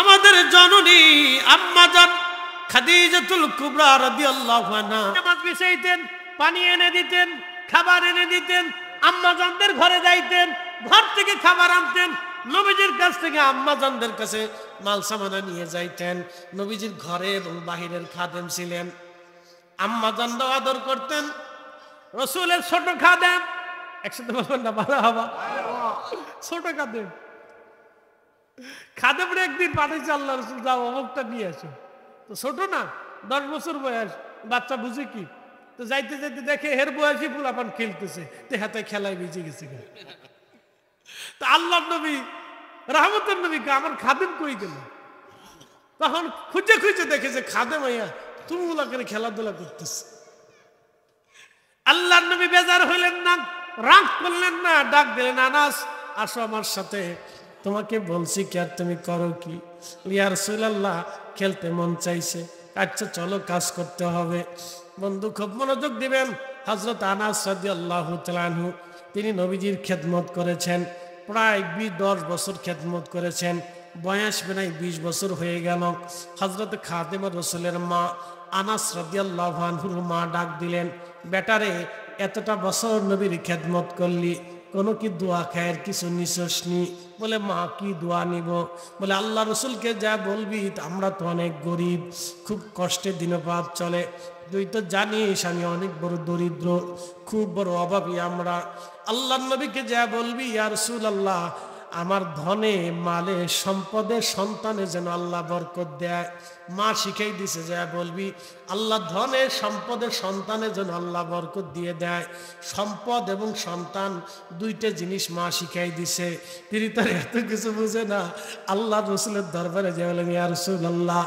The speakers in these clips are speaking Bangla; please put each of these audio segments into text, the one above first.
আমাদের জননী আম্মা জান খাদিজাতুল কুবরা রাদিয়াল্লাহু আনহা নামাজ বিছাইতেন, পানি এনে দিতেন, খাবার এনে দিতেন, আম্মা জানদের ঘরে যাইতেন, ঘর থেকে খাবার আনতেন, নবীজির কাছ থেকে আম্মা জানদের কাছে মাল সামানা নিয়ে যাইতেন। নবীজির ঘরে এবং বাহিরের খাদেম ছিলেন। আম্মা জানরাও আদর করতেন। রসুলের ছোট খাদেম, একসাথে বলবেন না ভালো হবা, ছোট খাদেম, খাদেমরে একদিন পাঠিয়েছে আল্লাহ রসুল, যাও অমুকটা নিয়ে আসো। তো ছোট না, 10 বছর বয়স, বাচ্চা বুঝে কি। তো যাইতে যাইতে দেখে হের বয়সী ফুলাপান খেলতেছে, তো হাতে খেলায় ভিজে গেছে। তো আল্লাহ নবী রহমতের নবীকে আমার খাদেম কই গেল? তখন খুঁজে খুঁজে দেখেছে খাদেম আইয়া তুমি ওলা করে খেলাধুলা করতেছে। আল্লাহর নবী বেজার হইলেন না, রাগ করলেন না, ডাক দিলেন, আনাস আসো আমার সাথে, তোমাকে বলছি কি আর তুমি করো কি? ইয়া রাসূলুল্লাহ খেলতে মন চাইছে। আচ্ছা চলো কাজ করতে হবে। বন্ধু খুব মনোযোগ দিবেন। হযরত আনাস রাদিয়াল্লাহু তাআলা আনহু তিনি নবীজির খেদমত করেছেন, প্রায় 10 বছর খেদমত করেছেন। বয়স প্রায় 20 বছর হয়ে গেল। হযরত খাদেমা রাসূলের মা আনাস রাদিয়াল্লাহু আনহুর মা ডাক দিলেন, বেটারে এতটা বছর নবীর খেদমত করলি, কোনো কি দোয়া খায়ের কিছু নিছসনি? বলে মা কি দোয়া নিব? বলে আল্লাহ রসুলকে যা বলবি, আমরা তো অনেক গরিব, খুব কষ্টে দিনপাত চলে, তুই তো জানিস আমি অনেক বড় দরিদ্র, খুব বড় অভাবী আমরা। আল্লাহ নবীকে যা বলবি ইয়া রাসূলুল্লাহ, আমার ধনে মালে সম্পদে সন্তানে যেন আল্লাহ বরকত দেয়। মা শিখাই দিছে যা বলবি আল্লাহ ধনে সম্পদে সন্তানে যেন আল্লাহ বরকত দিয়ে দেয়। সম্পদ এবং সন্তান দুইটা জিনিস মা শিখাই দিছে। তিনি তার এত কিছু বুঝে না। আল্লাহ রসুলের দরবারে যে বলেন ইয়া রাসূলুল্লাহ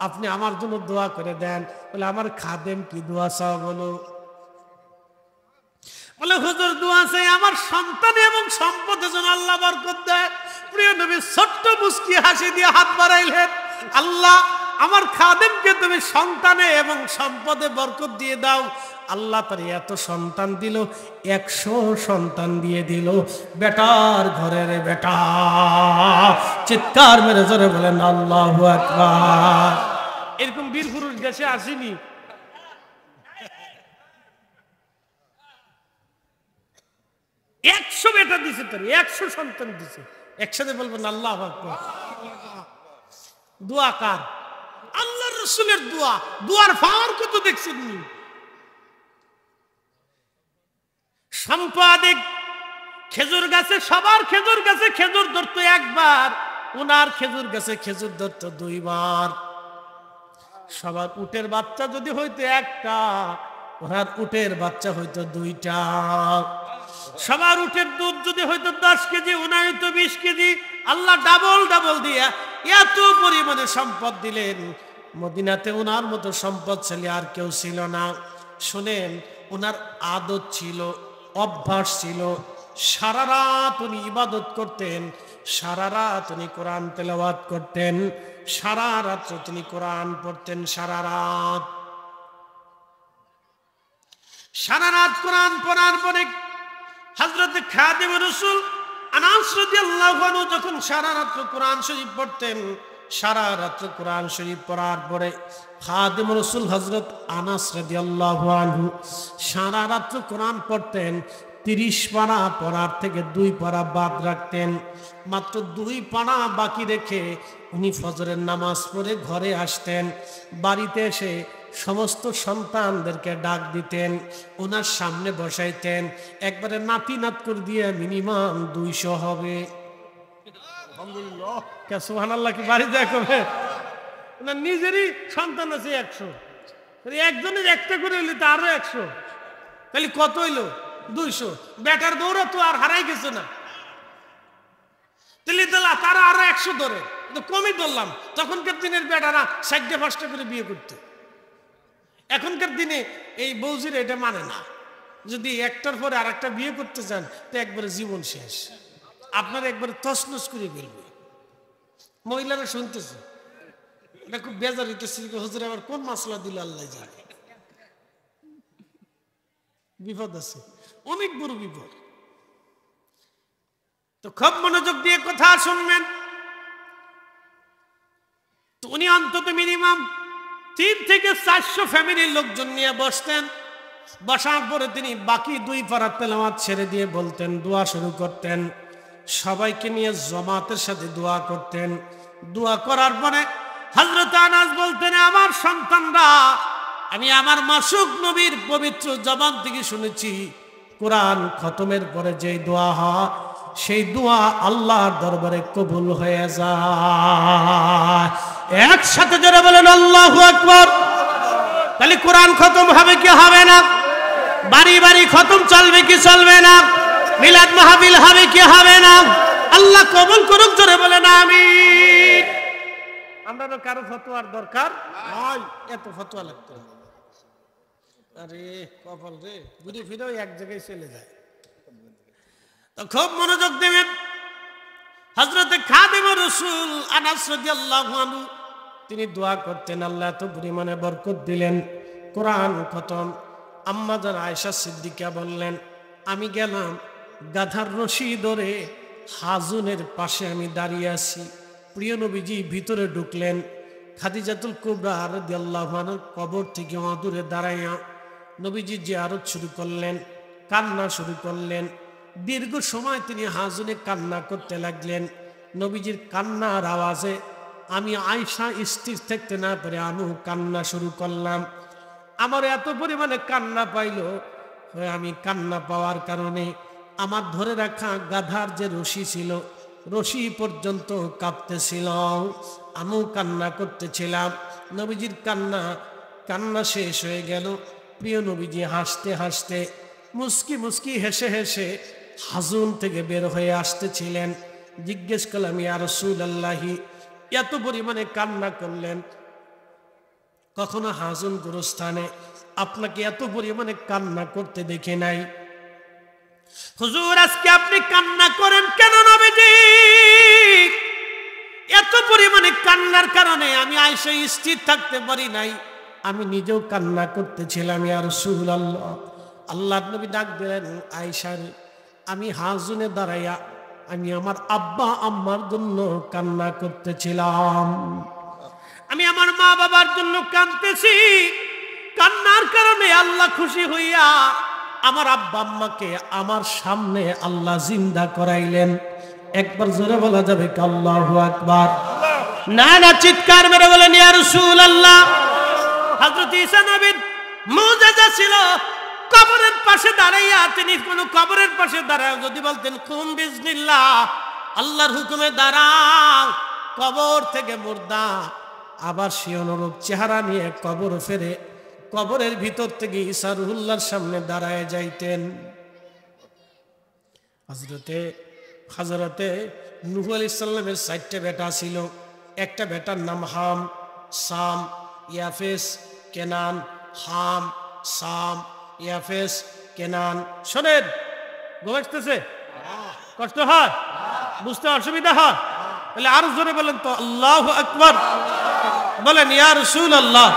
আপনি আমার জন্য দোয়া করে দেন। বলে আমার খাদেম কি দোয়া চাও বলো? বলে হুজুর দোয়া চাই আমার সন্তান এবং সম্পদে যেন আল্লাহ বরকত দেয়। প্রিয় নবী ছোট্ট মুস্কি হাসি দিয়ে হাত বাড়াইলেন, আল্লাহ আমার খাদেমকে তুমি সন্তানে এবং সম্পদে বরকত দিয়ে দাও। আল্লাহ তার এত সন্তান দিল, 100 সন্তান দিয়ে দিল। বেটার ঘরের বেটা, চিৎকার মেরে জোরে বলেন আল্লাহু আকবার। এরকম বীর পুরুষ দেশে আসেনি। 100 বেটা দিছে, তার 100 সন্তান দিছে। একসাথে বলবেন আল্লাহু আকবার। দোয়া কার? আল্লাহর রাসূলের দোয়া। দোয়ার পাওয়ার কত দেখছেন নি? সম্পাদিক খেজুর গাছে, সবার খেজুর গাছে খেজুর ধরতো একবার, ওনার খেজুর গাছে খেজুর ধরতো 2 বার। সবার উটের বাচ্চা যদি হইতো একটা, ওনার উটের বাচ্চা হইতো 2টা। সবার উটের দুধ যদি হইতো 10 কেজি, ওনার হইতো 20 কেজি। আল্লাহ ডাবল ডাবল দিয়া এত পরিমাণে সম্পদ দিলেন। মদিনাতে ওনার মতো সম্পদশালী আর কেউ ছিল না। শুনেন, ওনার আদত ছিল, অভ্যাস ছিল, সারা রাত উনি ইবাদত করতেন, সারা রাত উনি কোরআন তেলাওয়াত করতেন, সারা রাত্র তিনি কোরআন পড়তেন। সারা রাত কোরআন পড়ার পরে হযরত খাদেম রাসূল আনাস রাদিয়াল্লাহু আনহু যখন সারা রাত্র কোরআন শরীফ পড়তেন, সারা রাত্র কোরআন শরীফ পড়ার পরে খাদেম রাসূল হযরত আনাস রাদিয়াল্লাহু আনহু সারা রাত্র কোরআন পড়তেন। 30 পারা পড়ার থেকে 2 পারা বাদ রাখতেন। মাত্র 2 পারা বাকি রেখে উনি ফজরের নামাজ পড়ে ঘরে আসতেন। বাড়িতে এসে সমস্ত সন্তানদেরকে ডাক দিতেন, ওনার সামনে বসাইতেন। একবারে নাতি নাত করে দিয়ে মিনিমাম 200 হবে। আলহামদুলিল্লাহ, কে সুবহানাল্লাহ কি বাড়ি যায় কবে? ওনার নিজেরই সন্তান আছে 100, একজনের একটা করে হইলে তো আরো 100, তাহলে কত হইলো? 200। বেটার দৌড়া তো আর হারাই গেছে না, তাহলে তারা আরো 100 ধরে, কমই ধরলাম। তখনকার দিনের বেটারা 4টা-5টা করে বিয়ে করতো। এখনকার দিনে এই বৌজির এটা মানে না। যদি একটার পরে আর একটা বিয়ে করতে চান তো একবারে জীবন শেষ, আপনার একবারে তছনছ করে ফেলবে। মহিলারা শুনতেছে, এটা খুব বেজার হইতেছে, হুজুর আবার কোন মাসলা দিল আল্লাহ জানে। বিপদ আছে, অনেক বড় বিপদ। তো খুব মনোযোগ দিয়ে কথা শুনবেন। উনি অন্তত মিনিমাম 3 থেকে 400 ফ্যামিলির লোকজন নিয়ে বসতেন। বসার পরে তিনি বাকি 2 পারা তেলাওয়াত ছেড়ে দিয়ে বলতেন, দোয়া শুরু করতেন। সবাইকে নিয়ে জামাতের সাথে দোয়া করতেন। দোয়া করার পরে হযরত আনাস বলতেন, আমার সন্তানরা, আমি আমার মাসুক নবীর পবিত্র জবান থেকে শুনেছি কোরআন খতমের পরে যে দোয়া হয় সেই দোয়া আল্লাহর দরবারে কবুল হয়ে যায়। একসাথে যারা বলেন আল্লাহু আকবার। তাহলে কোরআন খতম হবে কি হবে না? বাড়ি বাড়ি খতম চলবে কি চলবে না? মিলাদ মাহফিল হবে কি হবে না? আল্লাহ কবুল করুক, জোরে বলেন আমিন। আমরা তো কারো ফতোয়ার দরকার নাই, এত ফতোয়া লাগতো। আরে কপাল রে, ঘুরে ফিরেও এক জায়গায় চলে যায়। তো খুব মনোযোগ দেবেন। হযরতে খাদিমুর রাসূল আনাস রাদিয়াল্লাহু আনহু তিনি দোয়া করতেন, আল্লাহ এত পরিমাণে বরকত দিলেন, কোরআন খতম। আম্মা জান আয়েশা সিদ্দিকা বললেন, আমি গেলাম গাধার রশি ধরে হাজুনের পাশে আমি দাঁড়িয়ে আছি। প্রিয় নবীজি ভিতরে ঢুকলেন। খাদিজাতুল কুবরা রাদিয়াল্লাহু আনহার কবর থেকে অদূরে দাঁড়াইয়া নবীজি জিয়ারত শুরু করলেন, কান্না শুরু করলেন। দীর্ঘ সময় তিনি হাজুনে কান্না করতে লাগলেন। নবীজির কান্নার আওয়াজে আমি আয়েশা স্থির থাকতে না পেরে আমিও কান্না শুরু করলাম। আমার এত পরিমাণে কান্না পাইল, আমি কান্না পাওয়ার কারণে আমার ধরে রাখা গাধার যে রশি ছিল, রশি পর্যন্ত কাঁপতেছিল। আমিও কান্না করতেছিলাম। নবীজির কান্না শেষ হয়ে গেল। প্রিয় নবীজি হাসতে হাসতে মুস্কি মুস্কি হেসে হেসে হাজুন থেকে বের হয়ে আসতেছিলেন। জিজ্ঞেস করলাম, ইয়া রাসূলুল্লাহি, এত পরিমাণে কান্না করলেন, কখনো হাজুন গোরস্থানে আপনাকে এত পরিমাণে কান্না করতে দেখে নাই। হুজুর, আজকে আপনি কান্না করেন কেন নবীজি? এত পরিমাণে কান্নার কারণে আমি আয়েশা স্থির থাকতে পারি নাই, আমি নিজেও কান্না করতেছিলাম। ইয়া রাসূলুল্লাহ, আল্লাহর নবী ডাক দিলেন, আয়েশার, আমি হাজুনে দাঁড়াইয়া আমি আমার আব্বা আম্মার জন্য কান্না করতেছিলাম। আমি আমার মা বাবার জন্য কাঁদতেছি। কান্নার কারণে আল্লাহ খুশি হইয়া আমার আব্বা আম্মাকে আমার সামনে আল্লাহ জিন্দা করাইলেন। একবার জোরে বলা যাবে কি আল্লাহু আকবার? না না, চিৎকার মেরে বলেন ইয়া রাসূলুল্লাহ। হযরত ঈসা নবীর মুজিজা ছিল কবরের পাশে দাঁড়াইয়া, তিনি কোন কবরের পাশে দাঁড়ায় যদি বলতেন কুম বিসমিল্লাহ, আল্লাহর হুকুমে দাঁড়াও, কবর থেকে মুর্দা আবার সে অনুরূপ চেহারা নিয়ে কবর ফেরে কবরের ভিতর থেকে ঈসা রুহুল্লাহর সামনে দাঁড়ায় যাইতেন। হযরতে নূহ আলাইহিস সালামের 4টা বেটা ছিল। একটা বেটার নাম হাম, সাম, ইয়াফেস, কেনান। হাম, সাম, ইয়াফেস, কেনান। শোনেন, বুঝতেছে? কষ্ট হয়, বুঝতে অসুবিধা হয়? তাহলে আরো জোরে বলেন তো আল্লাহু আকবার। বলেন ইয়া রাসূলুল্লাহ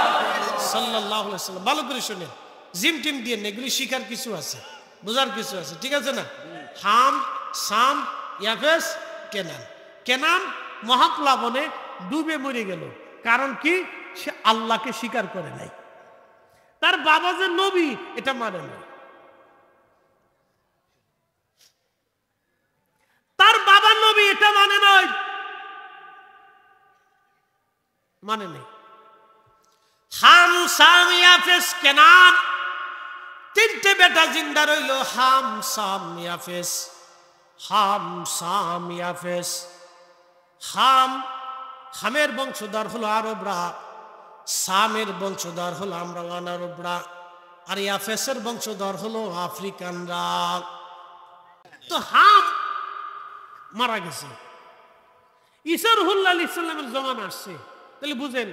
সাল্লাল্লাহু আলাইহি ওয়াসাল্লাম। ভালো করে শুনেন, জিম টিম দিয়ে এগুলি শিখার কিছু আছে, বোঝার কিছু আছে, ঠিক আছে না? হাম, সাম, ইয়াফেস, কেনান। কেনান মহাপ্লাবনে ডুবে মরে গেল। কারণ কি? সে আল্লাহকে স্বীকার করে নাই। তার বাবা যে নবী এটা মানে না। তার বাবা নবী এটা মানে নয়, মানে নেই। হাম, সাম, ইয়াফেস, কেনান, 3টে বেটা জিন্দা রইল। হাম, সাম, ইয়াফেস। হাম, সাম, ইয়াফেস। হামের বংশধর হলো আরবরা, সামের বংশধর হলো আমরা অনারবরা, আর ইয়াফেসের বংশধর হলো আফ্রিকানরা। তো হাম মারা গেছে, ঈসা রুহুল্লাহ আলাইহিস সালামের জমানা আসছে। তাহলে বুঝেন,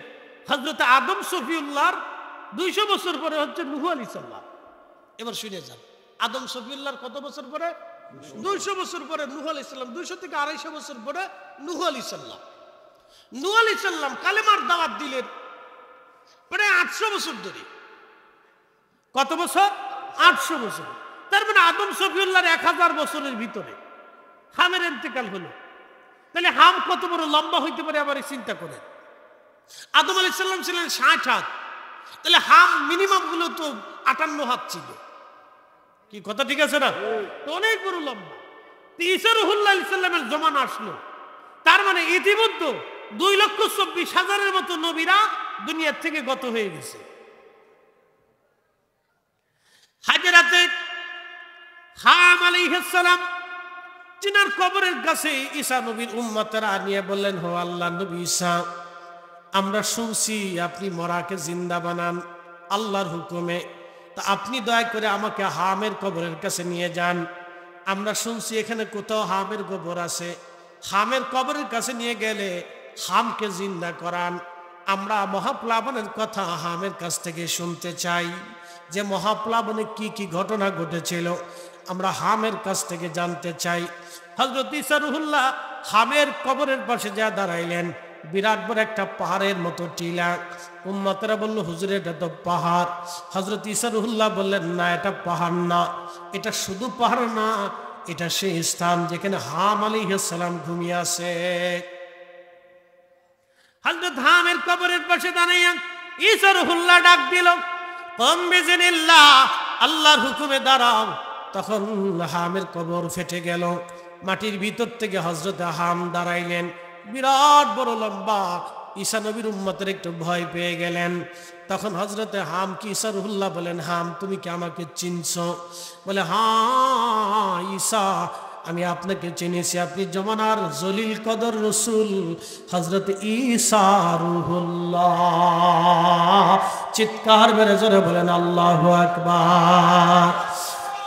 হযরত আদম সফিউল্লাহর 200 বছর পরে হচ্ছে নূহ আলাইহিস সালাম। এবার শুনে যান, আদম সফিউল্লাহর কত বছর পরে? 200 বছর পরে নূহ আলাইহিস সালাম। 200 থেকে 250 বছর পরে নূহ আলাইহিস সালাম। নূহ আলাইহিস সালাম কালেমার দাওয়াত দিলেন প্রায় 800 বছর ধরে। কত বছর? 800 বছর। তার মানে আদম সফিউল্লাহর 1000 বছরের ভিতরে হামের ইন্তেকাল হলো। তাহলে হাম কত বড় লম্বা হইতে পারে আবার চিন্তা করেন। আদম আলাইহিস সালাম ছিলেন 60 হাত, তাহলে হাম মিনিমাম গুলো তো 58 হাত ছিল। কি কথা ঠিক আছে না? তো অনেক বড় লম্বা। ঈসা রুহুল্লাহ আলাইহিস সালামের জমানা আসলো, তার মানে ইতিমধ্যে 2,24,000-এর মতো নবীরা দুনিয়ার থেকে গত হয়ে গেছে। হাজরাতে হাম আলাইহিস সালাম তিনার কবরের কাছে ঈসা নবীর উম্মতেরা নিয়ে বললেন, হো আল্লাহ নবী ঈসা, আমরা শুনছি আপনি মরাকে জিন্দা বানান আল্লাহর হুকুমে, তা আপনি দয়া করে আমাকে হামের কবরের কাছে নিয়ে যান। আমরা শুনছি এখানে কোথাও হামের কবর আছে, হামের কবরের কাছে নিয়ে গেলে হামকে জিন্দা করান। আমরা মহাপ্লাবনের কথা হামের কাছ থেকে শুনতে চাই, যে মহাপ্লাবনে কি কি ঘটনা ঘটেছিল আমরা হামের কাছ থেকে জানতে চাই। হযরত ঈসা রুহুল্লাহ হামের কবরের পাশে যা দাঁড়াইলেন, বিরাট বড় একটা পাহাড়ের মতো টিলা। উম্মতেরা বলল, হুজুর এটা তো পাহাড়। হযরত ঈসা রুহুল্লাহ বললেন, না এটা পাহাড় না, এটা শুধু পাহাড় না, এটা সেই স্থান যেখানে হাম আলাইহিস সালাম ঘুমিয়ে আছে। হযরত হামের কবরের পাশে দাঁড়াইয়া ঈসা রুহুল্লাহ ডাক দিল, কম বিজিনিল্লাহ, আল্লাহর হুকুমে দাঁড়াও। তখন হামের কবর ফেটে গেল, মাটির ভিতর থেকে হযরত হাম দাঁড়াইলেন, বিরাট বড় লম্বা। ঈসা নবীর উম্মতের একটু ভয় পেয়ে গেলেন। তখন হযরত হাম কি ঈসা রুহুল্লাহ বলেন, হাম তুমি কি আমাকে চিনছো? বলে, হ্যাঁ ঈসা, আমি আপনাকে চিনেছি, আপনি জমানার জলিল কদর রসুল হযরত ঈসা রুহুল্লাহ। চিৎকার মেরে জোরে বলেন আল্লাহু আকবার।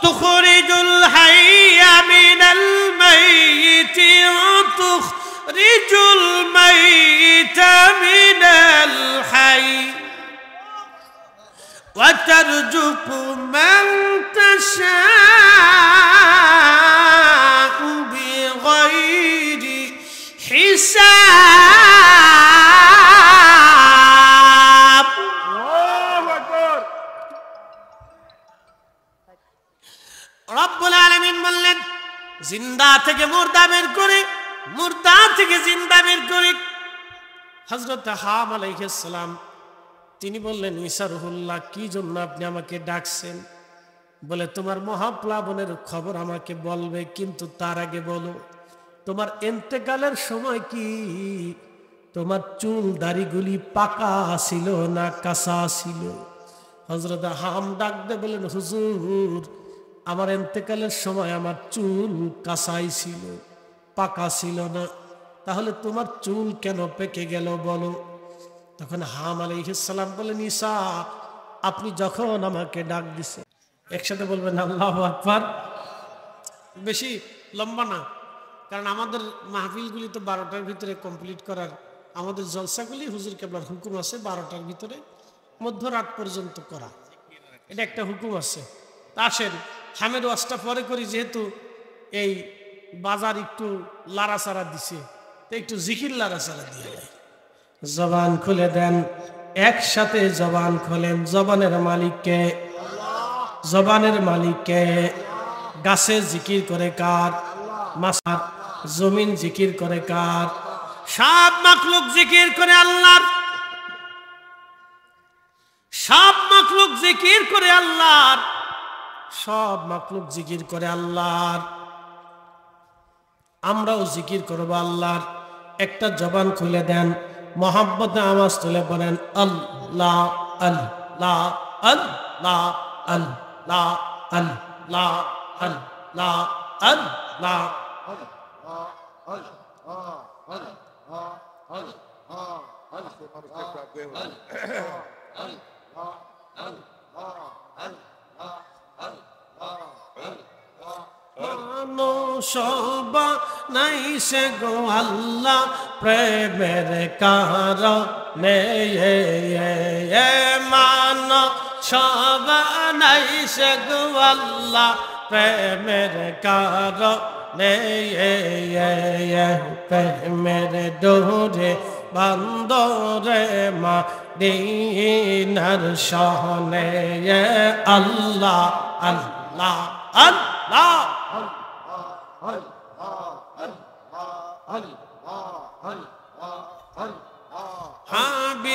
তুখরিজুল হাইয়া মিনাল মাইয়িতি ওয়া তুখরিজুল মাইয়িতা মিনাল হাইয়্যি ওয়া তারযুকু মান তাশাউ বিগাইরি হিসাব। আল্লাহু আকবার। রব্বুল আলামিন বললেন, জিন্দা থেকে মুর্দা বের করে, মুর্দা থেকে জিন্দা বের করে। হযরত হাম আলাইহিস সালাম তিনি বললেন, ঈসা রুহুল্লাহ, কি জন্য আপনি আমাকে ডাকছেন? বলে, তোমার মহাপ্লাবনের খবর আমাকে বলবে, কিন্তু তার আগে বলো তোমার ইন্তেকালের সময় কি তোমার চুল দাড়িগুলি পাকা ছিল না কাঁচা ছিল? হযরত হাম ডাক দিয়ে বলেন, হুজুর, আমার ইন্তেকালের সময় আমার চুল কাঁচাই ছিল, পাকা ছিল না। তাহলে তোমার চুল কেন পেকে গেল বলো? তখন হাম আলাইহিস সালাম বলেন, ঈসা, আপনি যখন আমাকে ডাক দিছে, একসাথে বলবেন আল্লাহু আকবার। বেশি লম্বা না, কারণ আমাদের মাহফিলগুলি তো 12টার ভিতরে কমপ্লিট করার, আমাদের জলসাগুলি হুজুর কেবলার হুকুম আছে 12টার ভিতরে মধ্যরাত পর্যন্ত করা, এটা একটা হুকুম আছে। তা আসেন হামের ওয়াজটা পরে করি, যেহেতু এই বাজার একটু লাড়াচাড়া দিছে, তো একটু জিকির লাড়াচাড়া দিয়ে যায়। জবান খুলে দেন, একসাথে জবান খোলেন। জবানের মালিককে, জবানের মালিককে। গাছে জিকির করে কার? মাসার জমিন জিকির করে কার? সব মাখলুক জিকির করে আল্লাহর, সব মাখলুক জিকির করে আল্লাহর, সব মাখলুক জিকির করে আল্লাহর। আমরাও জিকির করব আল্লাহর। একটা জবান খুলে দেন, মোহাব্বতে আওয়াজ তুলে বলেন আল্লাহ আল্লাহ আল্লাহ আল্লাহ আল্লাহ আল্লাহ আল্লাহ। সবা নাই সে গো আল্লাহ প্রেমের কারণে, মান সবা নাই সে গো আল্লাহ প্রেমের কারণে, প্রেমের ডোরে বান্দরে মদিনার শহরে। আল্লাহ আল্লাহ আল্লাহ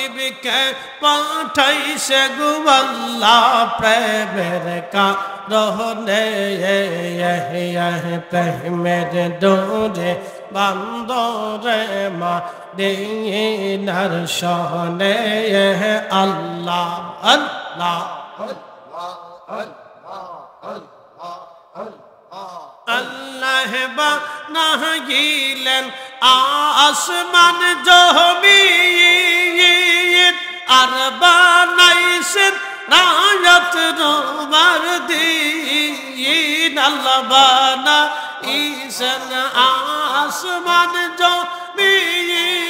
হাবিবকে পাঠাইছে গো আল্লাহ প্রেমের কারণে প্রেমের ডোরে বান্দরে মদিনার শহরে আল্লাহ আল্লাহ আল্লাহ বানাইলেন আসমান জমিন আর বানাইছেন রায়াত রোমার দিন আল্লাহ বানাইছেন আসমান জমিন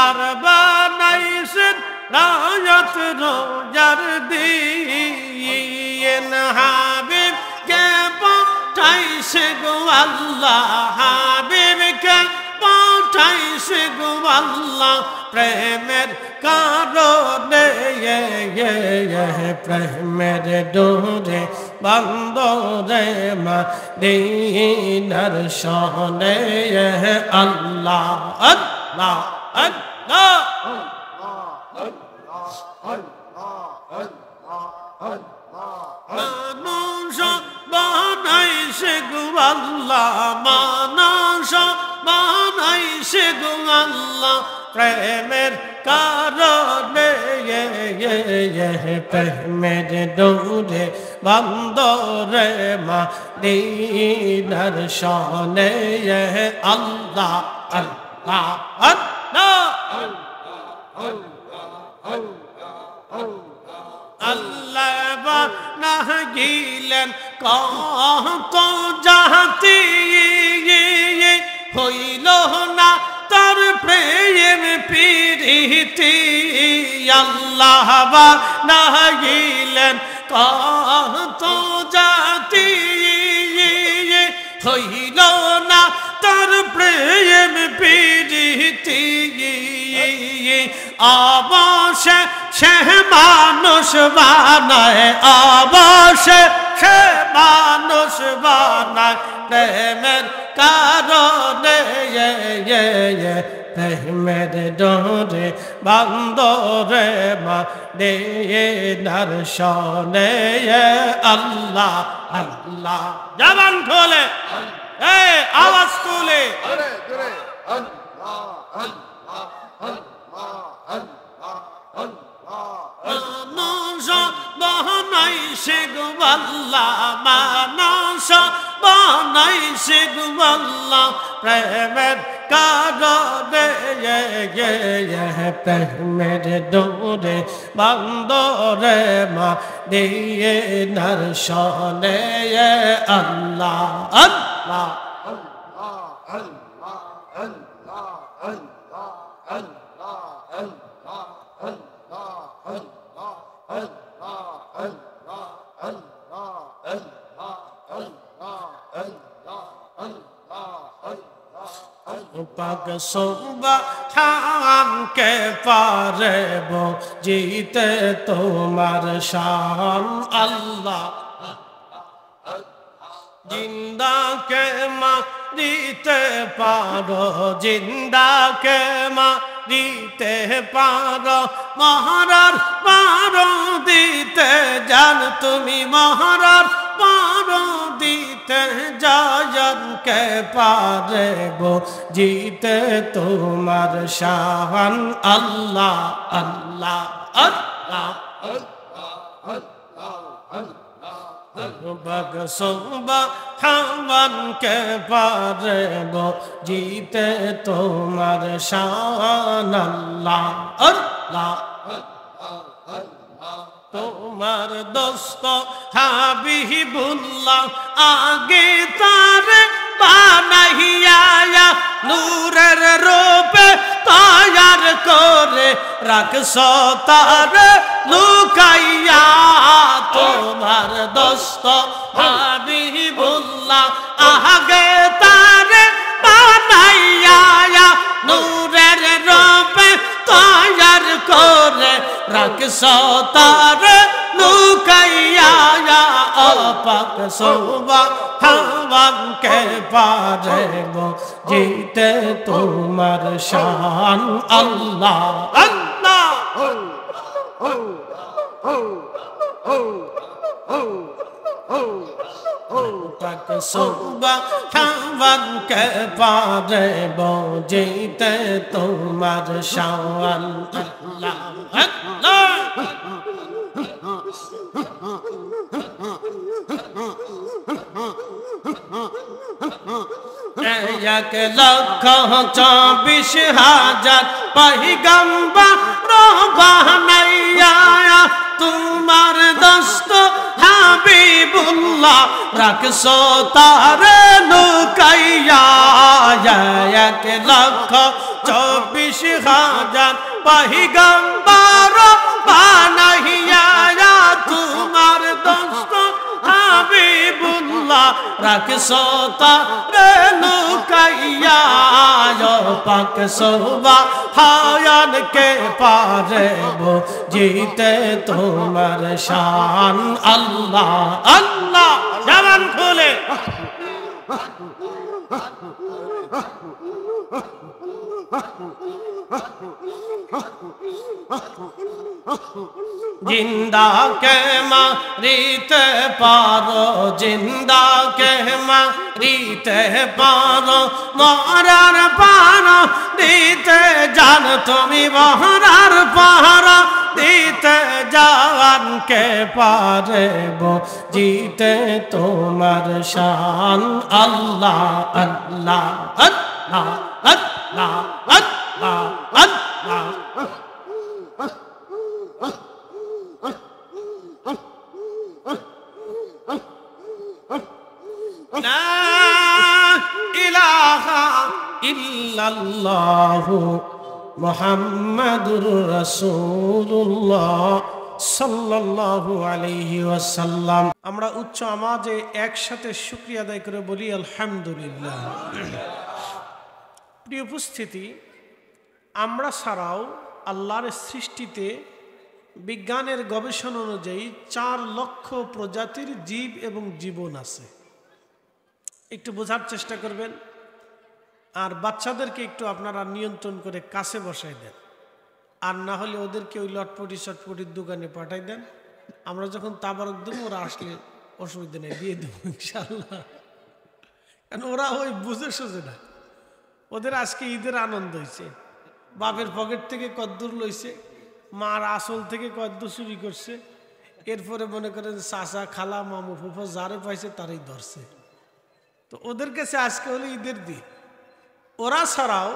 আর বানাইছেন রায়াত রোজার দিন হাবিব কে পাঠাইছে গো আল্লাহ হাবিবকে পাঠাইছে গো আল্লাহ প্রেমের কারণে প্রেমের ডোরে বান্দরে মদিনার শহরে আল্লাহ আল্লাহ আল্লাহ মানুষ বানাইছে গো আল্লাহ মানুষ বানাইছে গো আল্লাহ প্রেমের কারণে প্রেমের ডোরে বান্দরে মদিনার শহরে আল্লাহ আল্লাহ আল্লাহ আল্লাহ বানাইলেন কত জাতি হইল না তার প্রেম প্রীতি আল্লাহ বানাইলেন কত জাতি হইল না তার প্রেম প্রীতি অবশ্যে সে মানুষ বানায় অবশ্যে সে মানুষ বানায় প্রেমের কারণে প্রেমের ডোরে বান্দরে মদিনার শহরে আল্লাহ আল্লাহ জবান খোলে আওয়াজ তুলে মানুষ বানাইছে গো আল্লাহ মানুষ বানাইছে গো আল্লাহ প্রেমের কারণে প্রেমের ডোরে বান্দরে মদিনার শহরে আল্লাহ আল্লাহ পাক সুবহানকে পারব জিতে তোমার শান আল্লাহ জিন্দাকে মারিতে পারো জিন্দাকে মারিতে পারো মহারার পারো দিতে জান তুমি মহারার পারো দিতে জানকে পারব জিতে তোমার শান আল্লাহ আল্লাহ আল্লাহ বগ সুবহানকে পারব জিতে তোমার শান আল্লাহ আল্লাহ তোমার দোস্ত হাবিবুল্লাহ আগে তার বানাইয়া নূরের রূপে তৈয়ার করে রাখছো তার লুকাইয়া তোমার দোস্ত হাবিবুল্লাহ আগে তার বানাইয়া নূরের রূপে তৈয়ার করে রাখছো তার লুকাইয়া পাক সুবহানকে পারব জিতে তোমার শান আল্লাহ। পাক সুবহান কে পারে বুঝিতে তোমার শান আল্লাহ আল্লাহ এক লক্ষ 24,000 পয়গম্বর বানাইয়া তোমার দোস্ত হাবিবুল্লাহ রাখছো তারে লুকাইয়া এক লক্ষ 24,000 পয়গম্বর বানাইয়া তোমার দোস্ত হাবিবুল্লাহ রাখছো তারে লুকাইয়া পাক সুবহান কে পারে বুঝিতে তোমার শান আল্লাহ আল্লাহ জবান খুলে जिंदा के मारीते पारो जिंदा के मारीते पारो मरार पारो दीते जान तुम्हें मरार पारो दीते जान के पारे बो जीते तुम्हार शान अल्लाह अल्लाह अल्लाह अल्लाह अल्लाह अल्लाह ला इलाहा इल्लल्लाहु मुहम्मदुर रसूलुल्लाह সাল্লাল্লাহু আলাইহি ওয়াসাল্লাম। আমরা উচ্চ আওয়াজে একসাথে শুকরিয়া আদায় করে বলি আলহামদুলিল্লাহ। প্রিয় উপস্থিতি, আমরা ছাড়াও আল্লাহর সৃষ্টিতে বিজ্ঞানের গবেষণা অনুযায়ী 4 লক্ষ প্রজাতির জীব এবং জীবন আছে। একটু বোঝার চেষ্টা করবেন, আর বাচ্চাদেরকে একটু আপনারা নিয়ন্ত্রণ করে কাছে বসাই দেন, আর না হলে ওদেরকে ওই লটপটি চটপটির দোকানে পাঠাই দেন। আমরা যখন তাবারক দেবো ওরা আসলে অসুবিধা নেই, দিয়ে দেবো ইনশাল্লাহ। কারণ ওরা ওই বুঝে সোঝে না, ওদের আজকে ঈদের আনন্দ হয়েছে। বাপের পকেট থেকে কদ্দুর লইছে, মার আসল থেকে কদ্দুর চুরি করছে, এরপরে মনে করেন চাচা খালা মামু ফুফা যারে পাইছে তারই ধরছে। তো ওদের কাছে আজকে হলো ঈদের দিন। ওরা ছাড়াও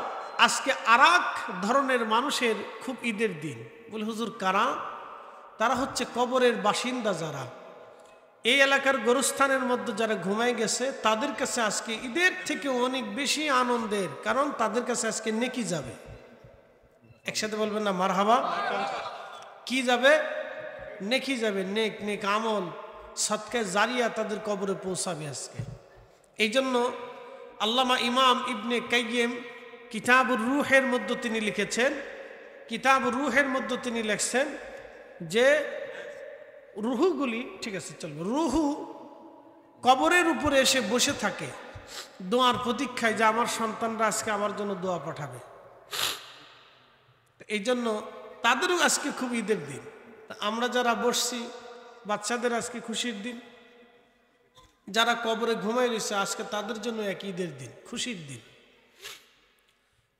আজকে আর এক ধরনের মানুষের খুব ঈদের দিন। বলে হুজুর কারা? তারা হচ্ছে কবরের বাসিন্দা, যারা এই এলাকার গোরস্থানের মধ্যে যারা ঘুমাই গেছে, তাদের কাছে আজকে ঈদের থেকে অনেক বেশি আনন্দের, কারণ তাদের কাছে আজকে নেকি যাবে। একসাথে বলবেন না মারহাবা? কি যাবে? নেকি যাবে, নেক নেক আমল সদকায়ে জারিয়া তাদের কবরে পৌঁছাবে আজকে। এই জন্য আল্লামা ইমাম ইবনে কাইয়িম কিতাবুর রূহের মধ্যে তিনি লিখেছেন, কিতাবুর রূহের মধ্যে তিনি লিখছেন যে রুহুগুলি, ঠিক আছে চলবে, রুহু কবরের উপরে এসে বসে থাকে দোয়ার প্রতীক্ষায় যে আমার সন্তানরা আজকে আমার জন্য দোয়া পাঠাবে। এই জন্য তাদেরও আজকে খুব ঈদের দিন। আমরা যারা বসছি, বাচ্চাদের আজকে খুশির দিন, যারা কবরে ঘুমাই রয়েছে আজকে তাদের জন্য এক ঈদের দিন, খুশির দিন।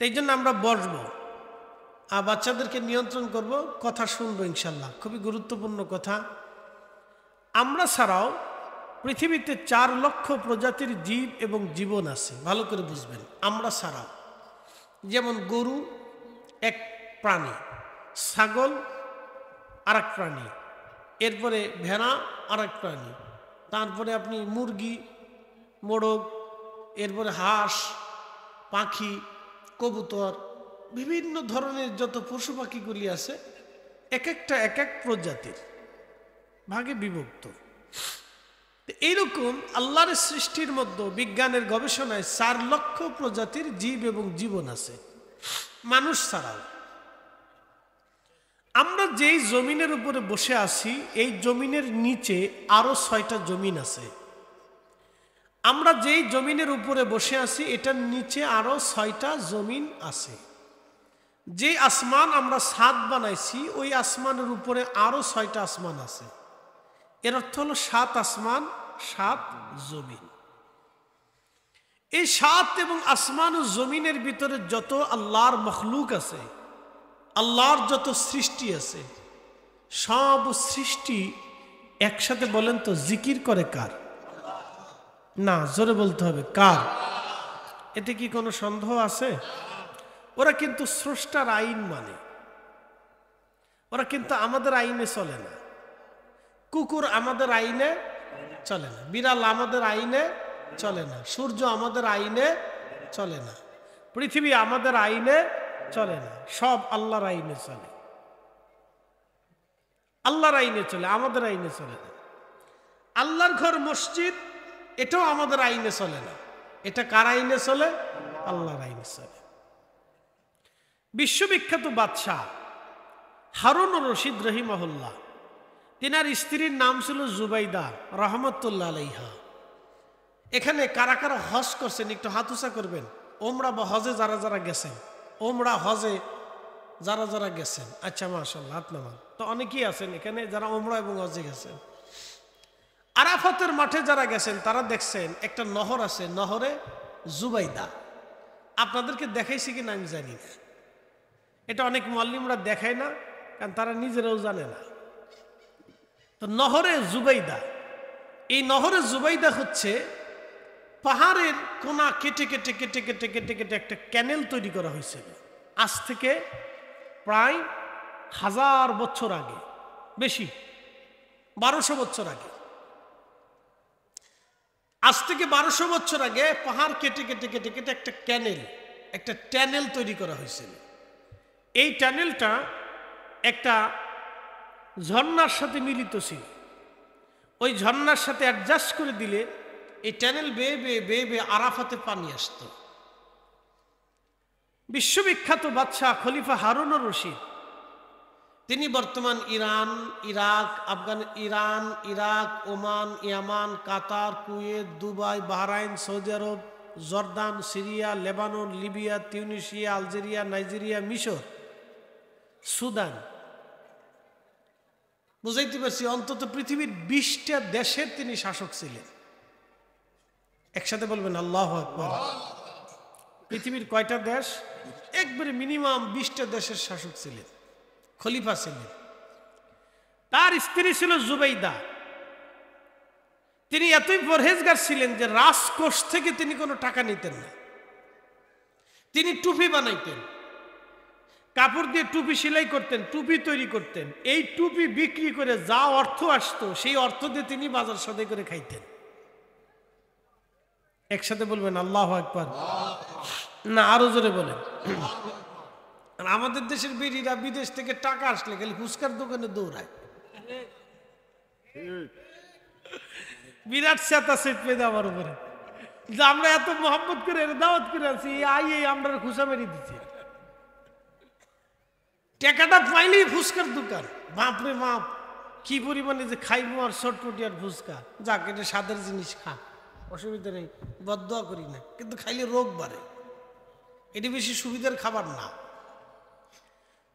এই জন্য আমরা বসবো আর বাচ্চাদেরকে নিয়ন্ত্রণ করব, কথা শুনবো ইনশাল্লাহ। খুবই গুরুত্বপূর্ণ কথা। আমরা ছাড়াও পৃথিবীতে 4 লক্ষ প্রজাতির জীব এবং জীবন আছে, ভালো করে বুঝবেন। আমরা ছাড়াও, যেমন গরু এক প্রাণী, ছাগল আর এক প্রাণী, এরপরে ভেড়া আর এক প্রাণী, তারপরে আপনি মুরগি, মোরগ, এরপরে হাঁস, পাখি, কবুতর, বিভিন্ন ধরনের যত পশু পাখিগুলি আছে এক একটা এক এক প্রজাতির ভাগে বিভক্ত। এইরকম আল্লাহর সৃষ্টির মধ্যে বিজ্ঞানের গবেষণায় 4 লক্ষ প্রজাতির জীব এবং জীবন আছে, মানুষ ছাড়াও। আমরা যেই জমিনের উপরে বসে আছি, এই জমিনের নিচে আরো 6টা জমিন আছে। আমরা যেই জমিনের উপরে বসে আছি, এটার নিচে আরো 6টা জমিন আছে। যে আসমান আমরা ছাদ বানাইছি ওই আসমানের উপরে আরো 6টা আসমান আছে। এর অর্থ হলো 7 আসমান 7 জমিন। এই 7 এবং আসমান ও জমিনের ভিতরে যত আল্লাহর মখলুক আছে, আল্লাহর যত সৃষ্টি আছে, সব সৃষ্টি একসাথে বলেন তো জিকির করে কার? না, জোরে বলতে হবে কার? এতে কি কোনো সন্দেহ আছে? ওরা কিন্তু স্রষ্টার আইন মানে, ওরা কিন্তু আমাদের আইনে চলে না। কুকুর আমাদের আইনে চলে না, বিড়াল আমাদের আইনে চলে না, সূর্য আমাদের আইনে চলে না, পৃথিবী আমাদের আইনে চলে না, সব আল্লাহর আইনে চলে। আল্লাহর আইনে চলে, আমাদের আইনে চলে না। আল্লাহর ঘর মসজিদ, এটাও আমাদের আইনে চলে না। এটা কার আইনে চলে? আল্লাহর আইনে চলে। বিশ্ববিখ্যাত বাদশাহ হারুন রশিদ রহিমাহুল্লাহ, তিনার স্ত্রীর নাম ছিল জুবাইদা রহমতুল্লাহ আলাইহা। এখানে কারা কারা হজ করছেন একটু হাত উঁচা করবেন। ওমরা বা হজে যারা যারা গেছেন, ওমরা হজে যারা যারা গেছেন, আচ্ছা মাশাআল্লাহ, হাত নামান। তো অনেকেই আছেন এখানে যারা ওমরা এবং হজে গেছেন। আরাফাতের মাঠে যারা গেছেন তারা দেখছেন একটা নহর আছে, নহরে জুবাইদা। আপনাদেরকে দেখাইছি কিনা আমি জানি না, এটা অনেক মুআল্লিমরা দেখায় না, কারণ তারা নিজেরাও জানে না। তো নহরে জুবাইদা, এই নহরে জুবাইদা হচ্ছে পাহাড়ের কোনা কেটে কেটে কেটে কেটে কেটে কেটে একটা ক্যানেল তৈরি করা হয়েছিল। আজ থেকে প্রায় 1000 বছর আগে, বেশি 1200 বছর আগে, আজ থেকে 1200 বছর আগে পাহাড় কেটে কেটে কেটে কেটে একটা ক্যানেল, একটা ট্যানেল তৈরি করা হয়েছিল। এই ট্যানেলটা একটা ঝর্ণার সাথে মিলিত ছিল। ওই ঝর্ণার সাথে অ্যাডজাস্ট করে দিলে এই ট্যানেল বেয়ে বেয়ে বেয়ে বেয়ে আরাফাতে পানি আসত। বিশ্ববিখ্যাত বাদশাহ খলিফা হারুন রশিদ, তিনি বর্তমান Iran, Iraq, Oman, Yemen, Qatar, Kuwait, Dubai, Bahrain, Saudi Arab, Jordan, Syria, Lebanon, Libya, Tunisia, Algeria, Nigeria, মিশর, সুদান, বুঝাইতে পারছি অন্তত পৃথিবীর 20টা দেশের তিনি শাসক ছিলেন। একসাথে বলবেন আল্লাহু আকবার। পৃথিবীর কয়টা দেশ? একবারে মিনিমাম 20টা দেশের শাসক ছিলেন, খলিফা ছিলেন। তার স্ত্রী ছিল জুবাইদা। তিনি এতই পরহেজগার ছিলেন যে রাজকোষ থেকে তিনি কোনো টাকা নিতেন না। তিনি টুপি বানাইতেন, কাপড় দিয়ে টুপি সেলাই করতেন, টুপি তৈরি করতেন। এই টুপি বিক্রি করে যা অর্থ আসতো সেই অর্থ দিয়ে তিনি বাজার সদাই করে খাইতেন। একসাথে বলবেন আল্লাহু আকবার। না, আরো জোরে বলেন। আর আমাদের দেশের বেরিরা বিদেশ থেকে টাকা আসলে খালি ফুচকার দোকানে দৌড়ায়, বিরাট চেতা সেট পেয়ে আমার উপরে যে আমরা এত মোহাম্মত করে দাওয়াত করে আছি, আমরা খুশা মেরে দিচ্ছি। টাকাটা পাইলেই ফুচকার দোকান, বাপরে বাপ কি পরিমাণে যে খাইবো আর চটপটি আর ফুচকা। যাক, এটা স্বাদের জিনিস, খা, অসুবিধা নেই, বদদোয়া করি না, কিন্তু খাইলে রোগ বাড়ে, এটি বেশি সুবিধার খাবার না।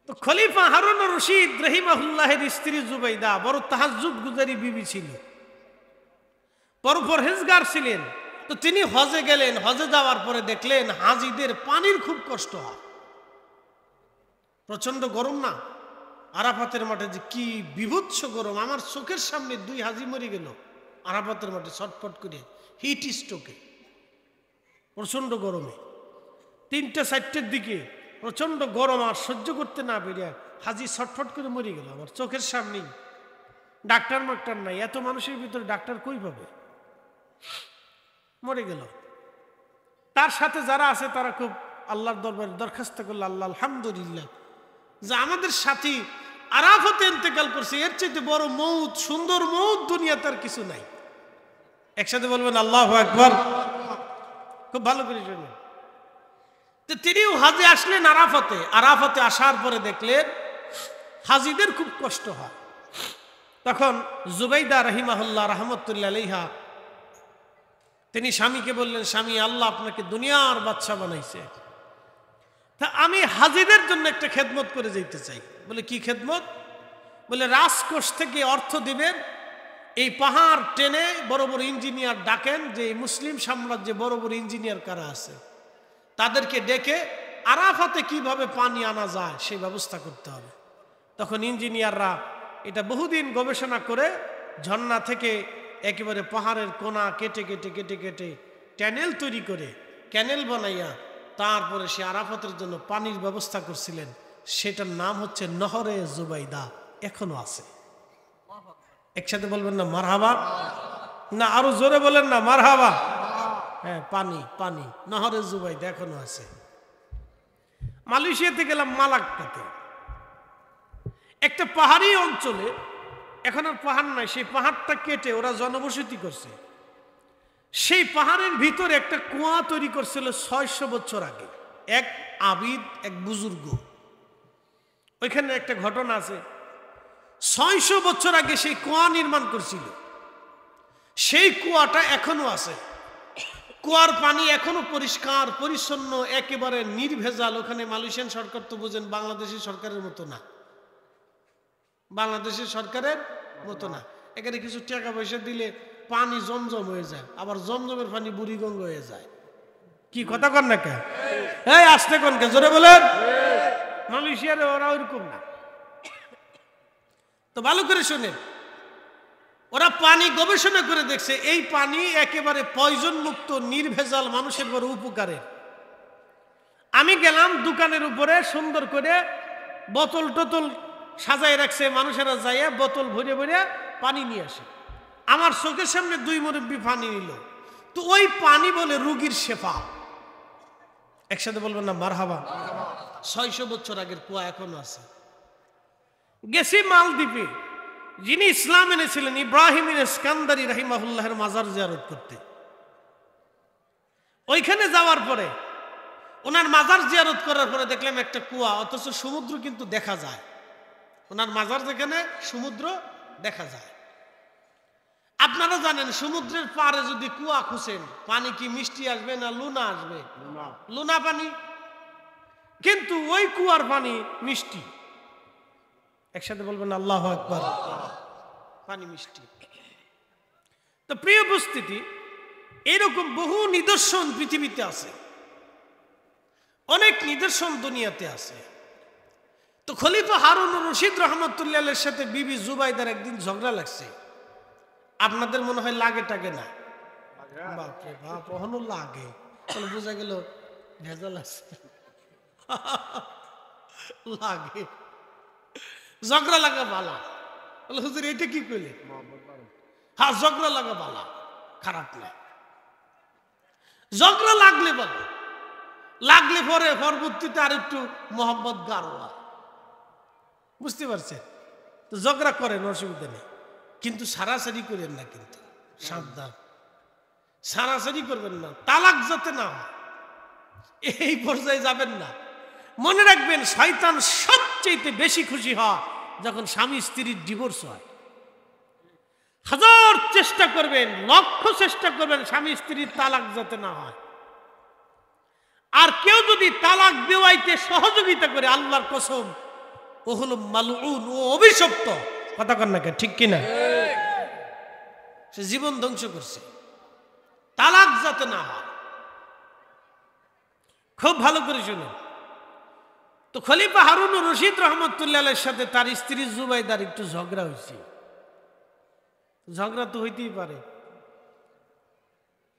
তো খলিফা হারুন রশিদ রহিমাহুল্লাহের স্ত্রী জুবাইদা বড় তাহাজ্জুদ গুজারি বিবি ছিল, বড় পরহেজগার ছিলেন। তো তিনি হজে গেলেন, হজে যাওয়ার পরে দেখলেন হাজিদের পানির খুব কষ্ট হয়, প্রচন্ড গরম না? আরাফাতের মাঠে যে কি বিভৎস গরম, আমার চোখের সামনে 2 হাজি মরে গেল আরাফাতের মাঠে ছটফট করে হিট স্ট্রোকে, প্রচন্ড গরমে। 3টা-4টের দিকে প্রচন্ড গরম, আর সহ্য করতে না পেরে হাজি ছটফট করে মরে গেল আমার চোখের সামনেই। ডাক্তার মাক্তার নাই, এত মানুষের ভিতরে ডাক্তার কই পাবে? মরে গেল। তার সাথে যারা আছে তারা খুব আল্লাহর দরবারে দরখাস্ত করল, আল্লাহ আলহামদুলিল্লাহ যে আমাদের সাথী আরাফাতে ইন্তেকাল করছে, এর চাইতে বড় মৌত, সুন্দর মৌত দুনিয়াতে আর কিছু নাই। একসাথে বলবেন আল্লাহু আকবার। খুব ভালো করে শুনুন। তো তিনিও হাজে আসলেন আরাফাতে। আরাফাতে আসার পরে দেখলেন হাজিদের খুব কষ্ট হয়। তখন জুবাইদা রহিমাহুল্লাহ রহমতুল্লাহ আলাইহা তিনি স্বামীকে বললেন, স্বামী, আল্লাহ আপনাকে দুনিয়ার বাদশা বানাইছে, তা আমি হাজিদের জন্য একটা খেদমত করে যেতে চাই। বলে কি খেদমত? বলে রাজকোষ থেকে অর্থ দিবেন, এই পাহাড় টেনে বড় বড় ইঞ্জিনিয়ার ডাকেন, যে মুসলিম সাম্রাজ্যে বড় বড় ইঞ্জিনিয়ার কারা আছে তাদেরকে ডেকে আরাফাতে কিভাবে পানি আনা যায় সেই ব্যবস্থা করতে হবে। তখন ইঞ্জিনিয়াররা এটা বহুদিন গবেষণা করে ঝর্ণা থেকে একেবারে পাহাড়ের কোনা কেটে কেটে কেটে কেটে ট্যানেল তৈরি করে ক্যানেল বানাইয়া তারপরে সে আরাফাতের জন্য পানির ব্যবস্থা করছিলেন। সেটার নাম হচ্ছে নহরে জুবাইদা, এখনো আছে। একসাথে বলবেন না মারহাবা? না আরো জোরে বলেন না মারহাবা? হ্যাঁ, পানি পানি নহরে জুবাইদা এখনো আছে। মালয়েশিয়াতে গেলাম মালাক্কাতে, একটা পাহাড়ি অঞ্চলে, এখন আর পাহাড় নাই, সেই পাহাড়টা কেটে ওরা জনবসতি করছে। সেই পাহাড়ের ভিতরে একটা কুয়া তৈরি করছিল 600 বছর আগে এক আবিদ, এক বুজুর্গ। ওইখানে একটা ঘটনা আছে, 600 বছর আগে সেই কুয়া নির্মাণ করছিল। সেই কুয়াটা এখনো আছে, কুয়ার পানি এখনো পরিষ্কার পরিচ্ছন্ন, একেবারে নির্ভেজাল। ওখানে মালয়েশিয়ান সরকার তো বুঝেন বাংলাদেশের সরকারের মতো না, বাংলাদেশের সরকারের মতো না। এখানে কিছু টাকা পয়সা দিলে পানি জমজম হয়ে যায়, আবার জমজমের পানি বুড়িগঙ্গ হয়ে যায়। কি কথা কন না কে? এই আসতে কোন কে, জোরে বলেন। মালয়েশিয়ার ওরা ওইরকম না। তো ভালো করে শুনেন, ওরা পানি গবেষণা করে দেখছে এই পানি একেবারে পয়জন মুক্ত, নির্ভেজাল, মানুষের বড় উপকারের। আমি গেলাম দোকানের উপরে, সুন্দর করে বোতল টোতল সাজায় রাখছে, মানুষেরা যাইয়া বোতল ভরে ভরে পানি নিয়ে আসে। আমার চোখের সামনে 2 মুরব্বি পানি নিল। তো ওই পানি বলে রুগীর শেফা। একসাথে বলবেন না মারহাবা? 600 বছর আগের কুয়া এখনো আছে। গেছি মালদ্বীপে, যিনি ইসলাম এনেছিলেন ইব্রাহিম ইস্কান্দারি রাহিমাহুল্লাহের মাজার জিয়ারত করতে। ওইখানে যাওয়ার পরে, ওনার মাজার জিয়ারত করার পরে দেখলাম একটা কুয়া, অথচ সমুদ্র কিন্তু দেখা যায়। ওনার মাজার যেখানে, সমুদ্র দেখা যায়। আপনারা জানেন সমুদ্রের পাড়ে যদি কুয়া খুঁজেন, পানি কি মিষ্টি আসবে না লুনা আসবে? লুনা পানি। কিন্তু ওই কুয়ার পানি মিষ্টি। একসাথে বলবেন আল্লাহু আকবার। পানি মিষ্টি। তো প্রিয় উপস্থিতি, এরকম বহু নিদর্শন পৃথিবীতে আছে, অনেক নিদর্শন দুনিয়াতে আছে। তো খলিফা হারুন রশিদ রহমতুল্লাহের সাথে বিবি জুবাইদার একদিন ঝগড়া লাগছে। আপনাদের মনে হয় লাগে টাগে না? বাপরে বাপ, অহনো লাগে। বোঝা গেল ভেজাল আছে। লাগে, ঝগড়া লাগা বালা। হুজুর এটা কি কইলে? হ্যাঁ, ঝগড়া লাগা বালা, খারাপ না। ঝগড়া লাগলে বলো, লাগলে পরে পরবর্তীতে আর একটু মোহাম্মদ গারোয়া, বুঝতে পারছেন? তো ঝগড়া করেন, অসুবিধা নেই, কিন্তু সারাসারি করেন না। কিন্তু সাবধান, সারাসারি করবেন না, তালাক যাতে না হয় এই পর্যায়ে যাবেন না। মনে রাখবেন, শয়তান সবচেয়ে বেশি খুশি হয় যখন স্বামী স্ত্রীর ডিভোর্স হয়। হাজার চেষ্টা করবেন, লক্ষ চেষ্টা করবেন স্বামী স্ত্রীর তালাক যাতে না হয়। আর কেউ যদি তালাক দেওয়াইতে সহযোগিতা করে, আল্লাহর কসম, ও হলো মালউন, ও অভিশপ্ত। কথা কন না কে, ঠিক কিনা? সে জীবন ধ্বংস করছে। তালাক যাতে না হয়, খুব ভালো করে শুনুন। তো খলিফা হারুন রশিদ রহমতুল্লাহের সাথে তার স্ত্রী জুবাইদার একটু ঝগড়া হয়েছে। ঝগড়া তো হইতেই পারে।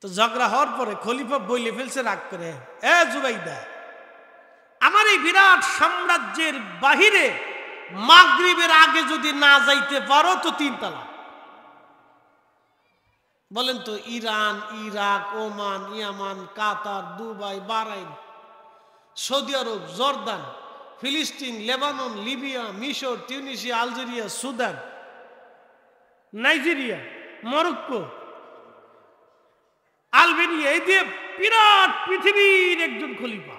তো ঝগড়া হওয়ার পরে খলিফা বইলে ফেলছে রাগ করে, এ জুবাইদা, আমার এই বিরাট সাম্রাজ্যের বাহিরে মাগরিবের আগে যদি না যাইতে পারো তো 3 তালাক। বলেন তো, ইরান, ইরাক, ওমান, ইয়ামান, কাতার, Dubai, Bahrain, Saudi Arab, Jordan, ফিলিস্তিন, লেবানন, লিবিয়া, মিশর, Tunisia, Algeria, Sudan, Nigeria, Morocco, Albania, এই দিয়ে বিরাট পৃথিবীর একজন খলিফা।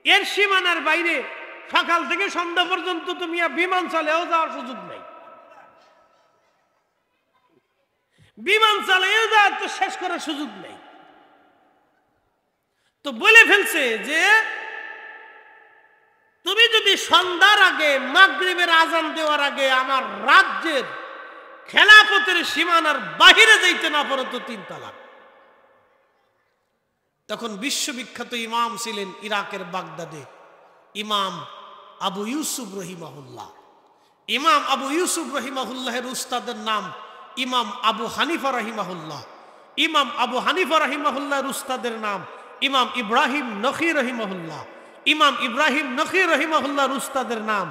এর সীমানার বাইরে সকাল থেকে সন্ধ্যা পর্যন্ত তো মিয়া বিমান চালেও যাওয়ার সুযোগ নাই। বিমান চালেও যাওয়ার তো শেষ করার সুযোগ নেই। তো বলে ফেলছে যে তুমি যদি সন্ধ্যার আগে মাগরিবের আজান দেওয়ার আগে আমার রাজ্যের খেলাফতের সীমানার বাহিরে যাইতে না পারো তো 3 তালাক। তখন বিশ্ববিখ্যাত ইমাম ছিলেন ইরাকের বাগদাদে ইমাম আবু ইউসুফ রহিমাহুল্লাহ। ইমাম আবু ইউসুফ রহিমাহুল্লাহের উস্তাদের নাম ইমাম আবু হানিফা রহিমাহুল্লাহ। ইমাম আবু হানিফা রহিমাহুল্লাহর উস্তাদের নাম ইমাম ইব্রাহিম নখী রহিমাহুল্লাহ। ইমাম ইব্রাহিম নখী রহিমাহুল্লাহর উস্তাদের নাম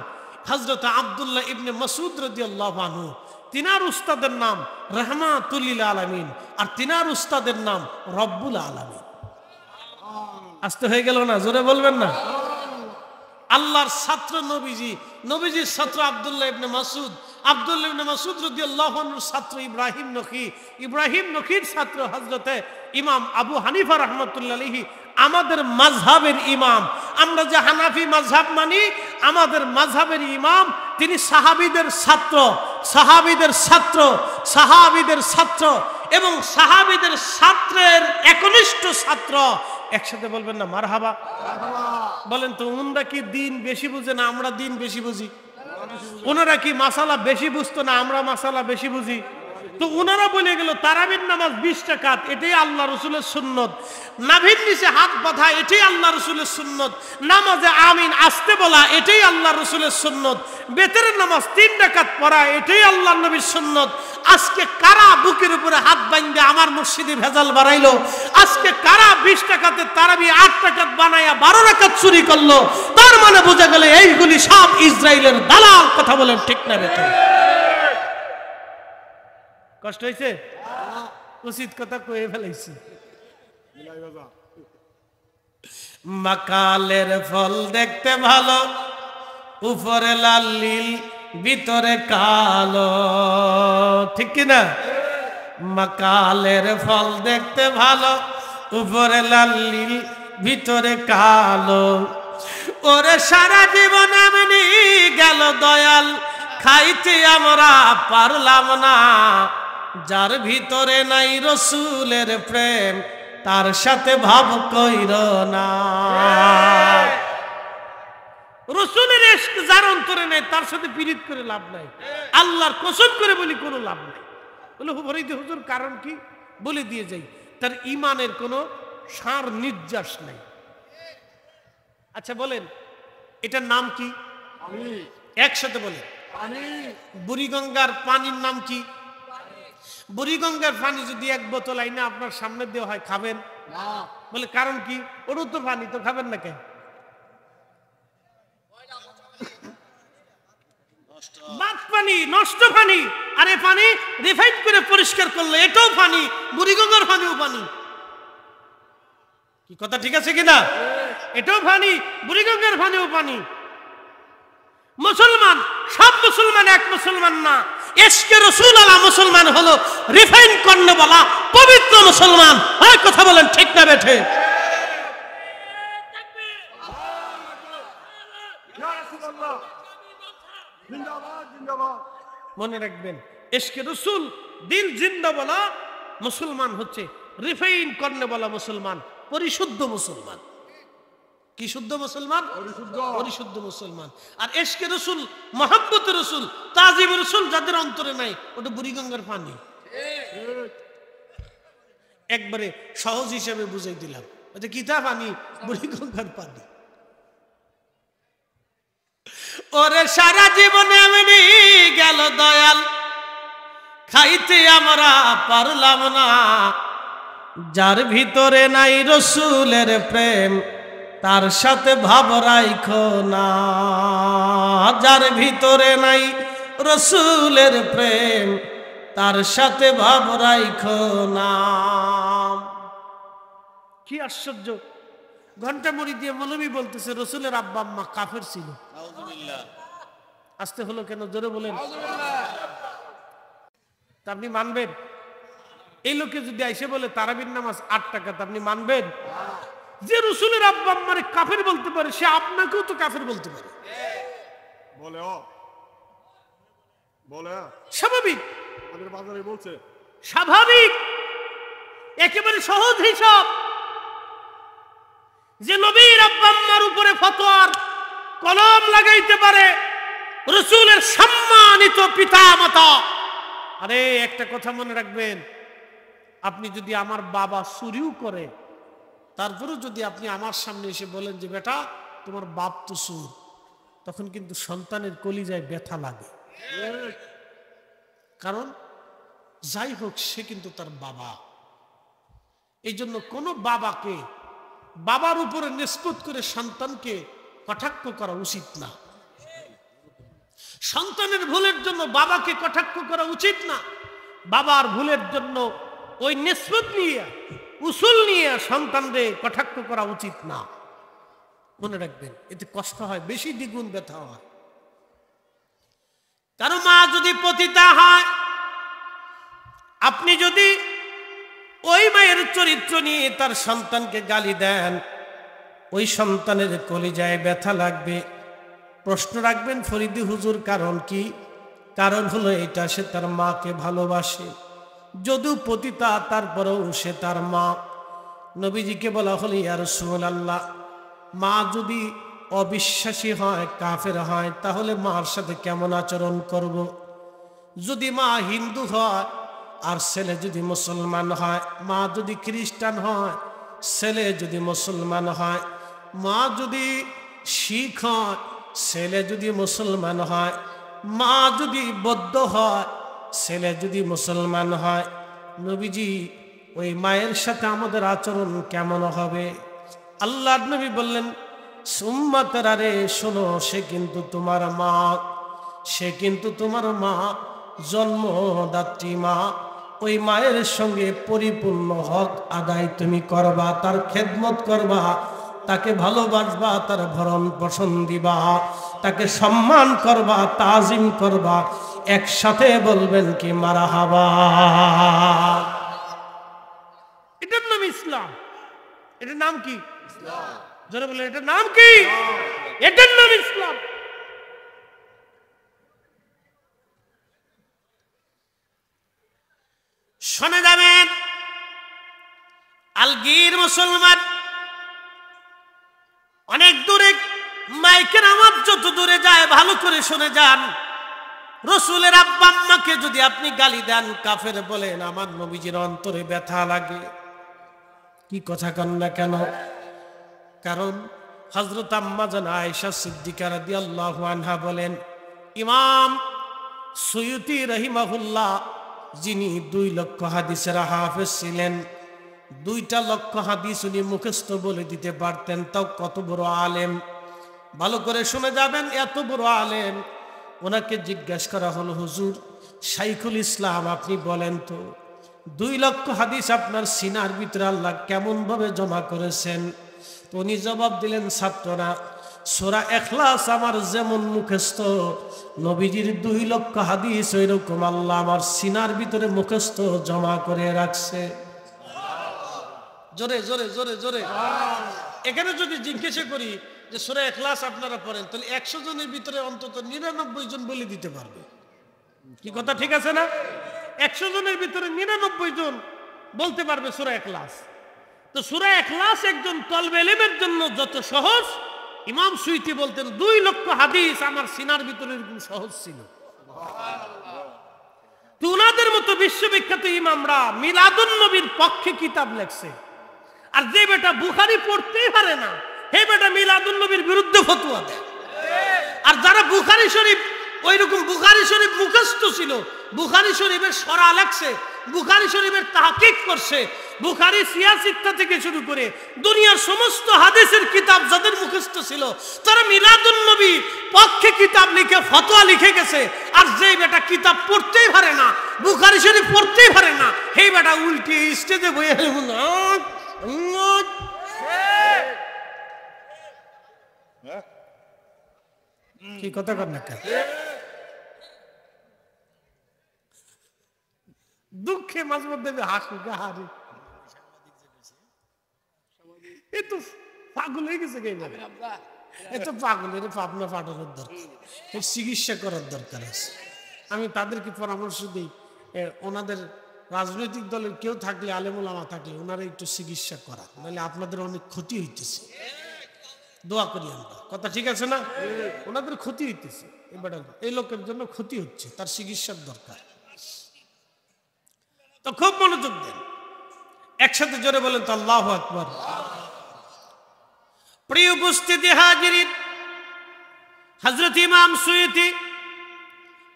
হযরত আব্দুল্লাহ ইবনে মাসউদ রাদিয়াল্লাহু আনহু। তিনার উস্তাদের নাম রাহমাতুল লিল আলামিন, আর তিনার উস্তাদের নাম রব্বুল আলামিন। আস্তে হয়ে গেল না? জোরে বলবেন না? আল্লাহর ছাত্র নবীজি, নবীজির ছাত্র আব্দুল্লাহ ইবনে মাসউদ, আব্দুল্লাহ ইবনে মাসউদ রাদিয়াল্লাহু আনহুর ছাত্র ইব্রাহিম নখী, ইব্রাহিম নখীর ছাত্র হযরতে ইমাম আবু হানিফা রাহমাতুল্লাহি আলাইহি। আমাদের মাযহাবের ইমাম, আমরা যে হানাফি মাযহাব মানি, আমাদের মাযহাবের ইমাম তিনি সাহাবীদের ছাত্র, সাহাবীদের ছাত্র, সাহাবীদের ছাত্র এবং সাহাবীদের ছাত্রের একনিষ্ঠ ছাত্র। একসাথে বলবেন না মারহাবা? বলেন তো, উনরা কি দিন বেশি বুঝে না আমরা দিন বেশি বুঝি? ওনারা কি মাসালা বেশি বুঝতো না আমরা মাসালা বেশি বুঝি? তো ওনারা বলে গেল তারাবির নামাজ 20 রাকাত, এটাই আল্লাহ রসুলের সুন্নত। নাভির নিচে হাত বাঁধা, এটাই আল্লাহ রসুলের সুন্নত। নামাজে আমিন আসতে বলা, এটাই আল্লাহ রসুলের সুন্নত। বেতের নামাজ 3 রাকাত পড়া, এটাই আল্লাহ নবীর সুন্নত। আজকে কারা বুকের উপরে হাত বাঁধে আমার মসজিদে ভেজাল বাড়াইলো? আজকে কারা 20 রাকাতের তারাবি 8 রাকাত বানায়া 12 রাকাত চুরি করলো? তার মানে বোঝা গেল এইগুলি সব ইসরায়েলের দালাল। কথা বলেন ঠিক না বেঠিক? কষ্ট হয়েছে? উচিত কথা কয়ে ফেলাইছি। মাকালের ফল দেখতে ভালো, উপরে লাল নীল ভিতরে কালো, ঠিক কিনা? মাকালের ফল দেখতে ভালো, উপরে লাল নীল ভিতরে কালো। ওরে সারা জীবন এমনি গেল দয়াল, খাইতে আমরা পারলাম না। যার ভিতরে নাই রসুলের প্রেম, তার সাথে ভাব কইর না। রসুলের ইশক যার অন্তরে নেই তার সাথে পীড়িত করে লাভ নাই। আল্লাহর কসম করে বলি কোনো লাভ নাই। বলে ফরিদ হুজুর কারণ কি? বলে দিয়ে যাই, তার ইমানের কোনো সার নির্যাস নাই। আচ্ছা বলেন, এটার নাম কি? একসাথে বলেন। বুড়িগঙ্গার পানির নাম কি? বুড়িগঙ্গার পানি যদি 1 বোতল আইনা আপনার সামনে দেওয়া হয়, খাবেন? বলে কারণ কি? ওরও তো পানি, তো খাবেন না কেন? বাদ পানি, নষ্ট পানি। আর এই পানি রিফাইন করে পরিষ্কার করলে এটাও পানি, বুড়িগঙ্গার পানিও পানি। কি কথা ঠিক আছে কিনা? এটাও পানি, বুড়িগঙ্গার পানিও পানি। মুসলমান, সব মুসলমান এক মুসলমান না। ইশকে রাসূল আলা মুসলমান হলো রিফাইন করনে বলা পবিত্র মুসলমান। হয় কথা বলেন ঠিক না বেঠে? মনে রাখবেন, ইশকে রাসূল দিল জিন্দা বলা মুসলমান হচ্ছে রিফাইন করনে বলা মুসলমান, পরিশুদ্ধ মুসলমান। কি শুদ্ধ মুসলমান? পরিশুদ্ধ মুসলমান। আর ইশকে রাসূল, মুহাব্বত রাসূল, তাজিম রাসূল যাদের অন্তরে নাই, ওটা বুড়িগঙ্গার পানি। একবারে সহজ হিসেবে বুঝাই দিলাম, ওটা কিতা পানি? বুড়িগঙ্গার পানি। ওরে সারা জীবনে এমনি গেল দয়াল, খাইতে আমরা পারলাম না। যার ভিতরে নাই রসুলের প্রেম, তার সাথে ভাব রাইখো না। যার ভিতরে নাই রসুলের প্রেম, তার সাথে ভাব রাইখো না। কি আশ্চর্য! ঘন্টা মুড়ি দিয়ে মৌলবী বলতেছে রসুলের আব্বা আম্মা কাফের ছিল। আসতে হলো কেন? জোরে বলেন। তা আপনি মানবেন? এই লোকে যদি আইসে বলে তারাবির নামাজ 8 টাকা, তা আপনি মানবেন? যে রসুলের আব্বা আম্মারে কাফের বলতে পারে, সে আপনাকেও তো কাফের বলতে পারে। স্বাভাবিক, স্বাভাবিক, একেবারে সহজ হিসাব। যে নবীর আব্বা আম্মার উপরে ফতোয়ার কলম লাগাইতে পারে রাসূলের সম্মানিত পিতামাতা। আরে একটা কথা মনে রাখবেন, আপনি যদি আমার বাবা চুরিও করে, তারপরেও যদি আপনি আমার সামনে এসে বলেন যে বেটা তোমার বাপ তো চোর, তখন কিন্তু সন্তানের কলিজায় ব্যথা লাগে। কারণ যাই হোক সে কিন্তু তার বাবা। এই জন্য কোনো বাবাকে বাবার উপরে নিষ্পত করে সন্তানকে কটাক্ষ করা উচিত না। সন্তানের ভুলের জন্য বাবাকে কটাক্ষ করা উচিত না। বাবার ভুলের জন্য ওই নিষ্পত নিয়ে উসুল নিয়ে সন্তানদের কটাক্ষ করা উচিত না। মনে রাখবেন, এতে কষ্ট হয়, বেশি দ্বিগুণ ব্যথা হয়। কারো মা যদি পতিতা হয়, আপনি যদি ওই মায়ের চরিত্র নিয়ে তার সন্তানকে গালি দেন, ওই সন্তানের কলিজায় ব্যথা লাগবে। প্রশ্ন রাখবেন ফরিদি হুজুর কারণ কি? কারণ হলো এটা, সে তার মাকে ভালোবাসে। যদিও পতিতা তারপরেও সে তার মা। নবীজিকে বলা হলো ইয়া রাসূলুল্লাহ, মা যদি অবিশ্বাসী হয়, কাফের হয়, তাহলে মার সাথে কেমন আচরণ করব? যদি মা হিন্দু হয় আর ছেলে যদি মুসলমান হয়, মা যদি খ্রিস্টান হয়, ছেলে যদি মুসলমান হয়, মা যদি শিখ হয়, ছেলে যদি মুসলমান হয়, মা যদি বৌদ্ধ হয়, ছেলে যদি মুসলমান হয়, নবীজি ওই মায়ের সাথে আমাদের আচরণ কেমন হবে? আল্লাহর নবী বললেন সুম্মা তারারে, শোনো, সে কিন্তু তোমার মা, সে কিন্তু তোমার মা, জন্মদাত্রী মা। ওই মায়ের সঙ্গে পরিপূর্ণ হক আদায় তুমি করবা, তার খেদমত করবা, তাকে ভালোবাসবা, তার ভরণ পোষণ দিবা, তাকে সম্মান করবা, তাজিম করবা। একসাথে বলবেন কি মারহাবা। এটার নাম ইসলাম। এটার নাম কি? যারা বলে এটার নাম কি? এটার নাম ইসলাম। শুনে যাবেন, আলগীর মুসলমান অনেক দূরে, মাইকের আওয়াজ যত দূরে যায় ভালো করে শুনে যান। রসুলের আব্বা আম্মাকে যদি আপনি গালি দেন, কাফের বলেন, আমার নবীজির অন্তরে ব্যথা লাগে। কি কথা কন না কেন? কারণ হযরত আম্মা জান আয়েশা সিদ্দিকা রাদিয়াল্লাহু আনহা বলেন, ইমাম সুয়ুতি রাহিমাহুল্লাহ, যিনি 2 লক্ষ হাদিসের হাফেজ ছিলেন, 2টা লক্ষ হাদিস উনি মুখস্থ বলে দিতে পারতেন, তাও কত বড় আলেম। ভালো করে শুনে যাবেন, এত বড় আলেম। ওনাকে জিজ্ঞাসা করা হলো, হুজুর শাইখুল ইসলাম, আপনি বলেন তো 2 লক্ষ হাদিস আপনার সিনার ভিতরে আল্লাহ কেমন ভাবে জমা করেছেন? তো উনি জবাব দিলেন, ছাত্ররা, সূরা ইখলাস আমার যেমন মুখস্থ, নবীজির 2 লক্ষ হাদিস ওইরকম আল্লাহ আমার সিনার ভিতরে মুখস্থ জমা করে রাখছে। জোরে জোরে জোরে জোরে। এখানে যদি জিজ্ঞাসা করি যে সূরা ইখলাস আপনারা পড়েন, তাহলে 100 জনের ভিতরে অন্তত 99 জন বলে দিতে পারবে। কি কথা ঠিক আছে না? 100 জনের ভিতরে 99 জন বলতে পারবে সূরা ইখলাস। তো সূরা ইখলাস একজন তলবে ইলমের জন্য যত সহজ, ইমাম সুয়ুতি বলতেন 2 লক্ষ হাদিস আমার সিনার ভিতরে এরকম সহজ ছিল। তো উনাদের মতো বিশ্ববিখ্যাত ইমামরা মিলাদুন নবীর পক্ষে কিতাব লেখছে। আর যে বেটা বুখারী পড়তেই পারে না, হে বেটা মিলাদুন নবীর বিরুদ্ধে ফতোয়া দেয়। আর যারা বুখারী শরীফ, ওইরকম বুখারী শরীফ মুখস্থ ছিল, বুখারী শরীফের সরা লেখছে, বুখারী শরীফের তাহকিক করছে, বুখারী সিয়াসিত্তা থেকে শুরু করে দুনিয়ার সমস্ত হাদিসের কিতাব যাদের মুখস্থ ছিল, তারা মিলাদুন নবী পক্ষে কিতাব লিখে ফতোয়া লিখে গেছে। আর যেই বেটা কিতাব পড়তেই পারে না, বুখারী শরীফ পড়তেই পারে না, সেই বেটা উল্টে স্টেজে বইয়ে কি কথা কর না, দুঃখে মাঝে মধ্যে হাসি গাহারি। এ তো পাগল হয়ে গেছে, এত পাগলের পাবনা পাঠানোর দরকার, চিকিৎসা করার দরকার আছে। আমি তাদেরকে পরামর্শ দিই, ওনাদের রাজনৈতিক দলের কেউ থাকলে, আলেম ওলামা থাকলে, ওনারা একটু চিকিৎসা করা, নাহলে আপনাদের অনেক ক্ষতি হইতেছে। দোয়া করি আমরা, কথা ঠিক আছে না? ওনাদের ক্ষতি হইতেছে, এই লোকের জন্য ক্ষতি হচ্ছে, তার চিকিৎসার দরকার। তো খুব মনোযোগ দেন, একসাথে জোরে বলেন তো আল্লাহু আকবার। প্রিয় উপস্থিতি হাজিরিন, হযরত ইমাম সুয়ুতী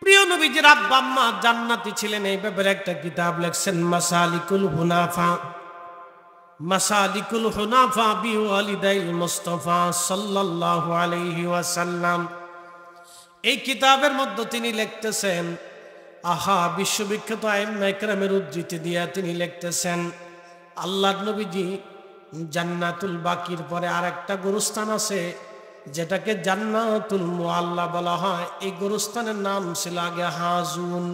প্রিয় নবীজির আব্বা আম্মা জান্নাতি ছিলেন, এই ব্যাপারে একটা কিতাব লিখছেন মাসালিকুল হুনাফা, মাসালিকুল হুনাফা বিওয়ালিদাইল মুস্তাফা সাল্লাল্লাহু আলাইহি ওয়াসাল্লাম। এই কিতাবের মধ্যে তিনি লিখতেছেন, আহা বিশ্ববিখ্যাত আইম্মা ইকরামের উদ্ধৃতি দিয়া তিনি লিখতেছেন, আল্লাহর নবীজি জান্নাতুল বাকির পরে আরেকটা গোরস্থান আছে যেটাকে জান্নাতুল মুআল্লা বলা হয়। এই গোরস্থানের নাম ছিল আগে হাজুন।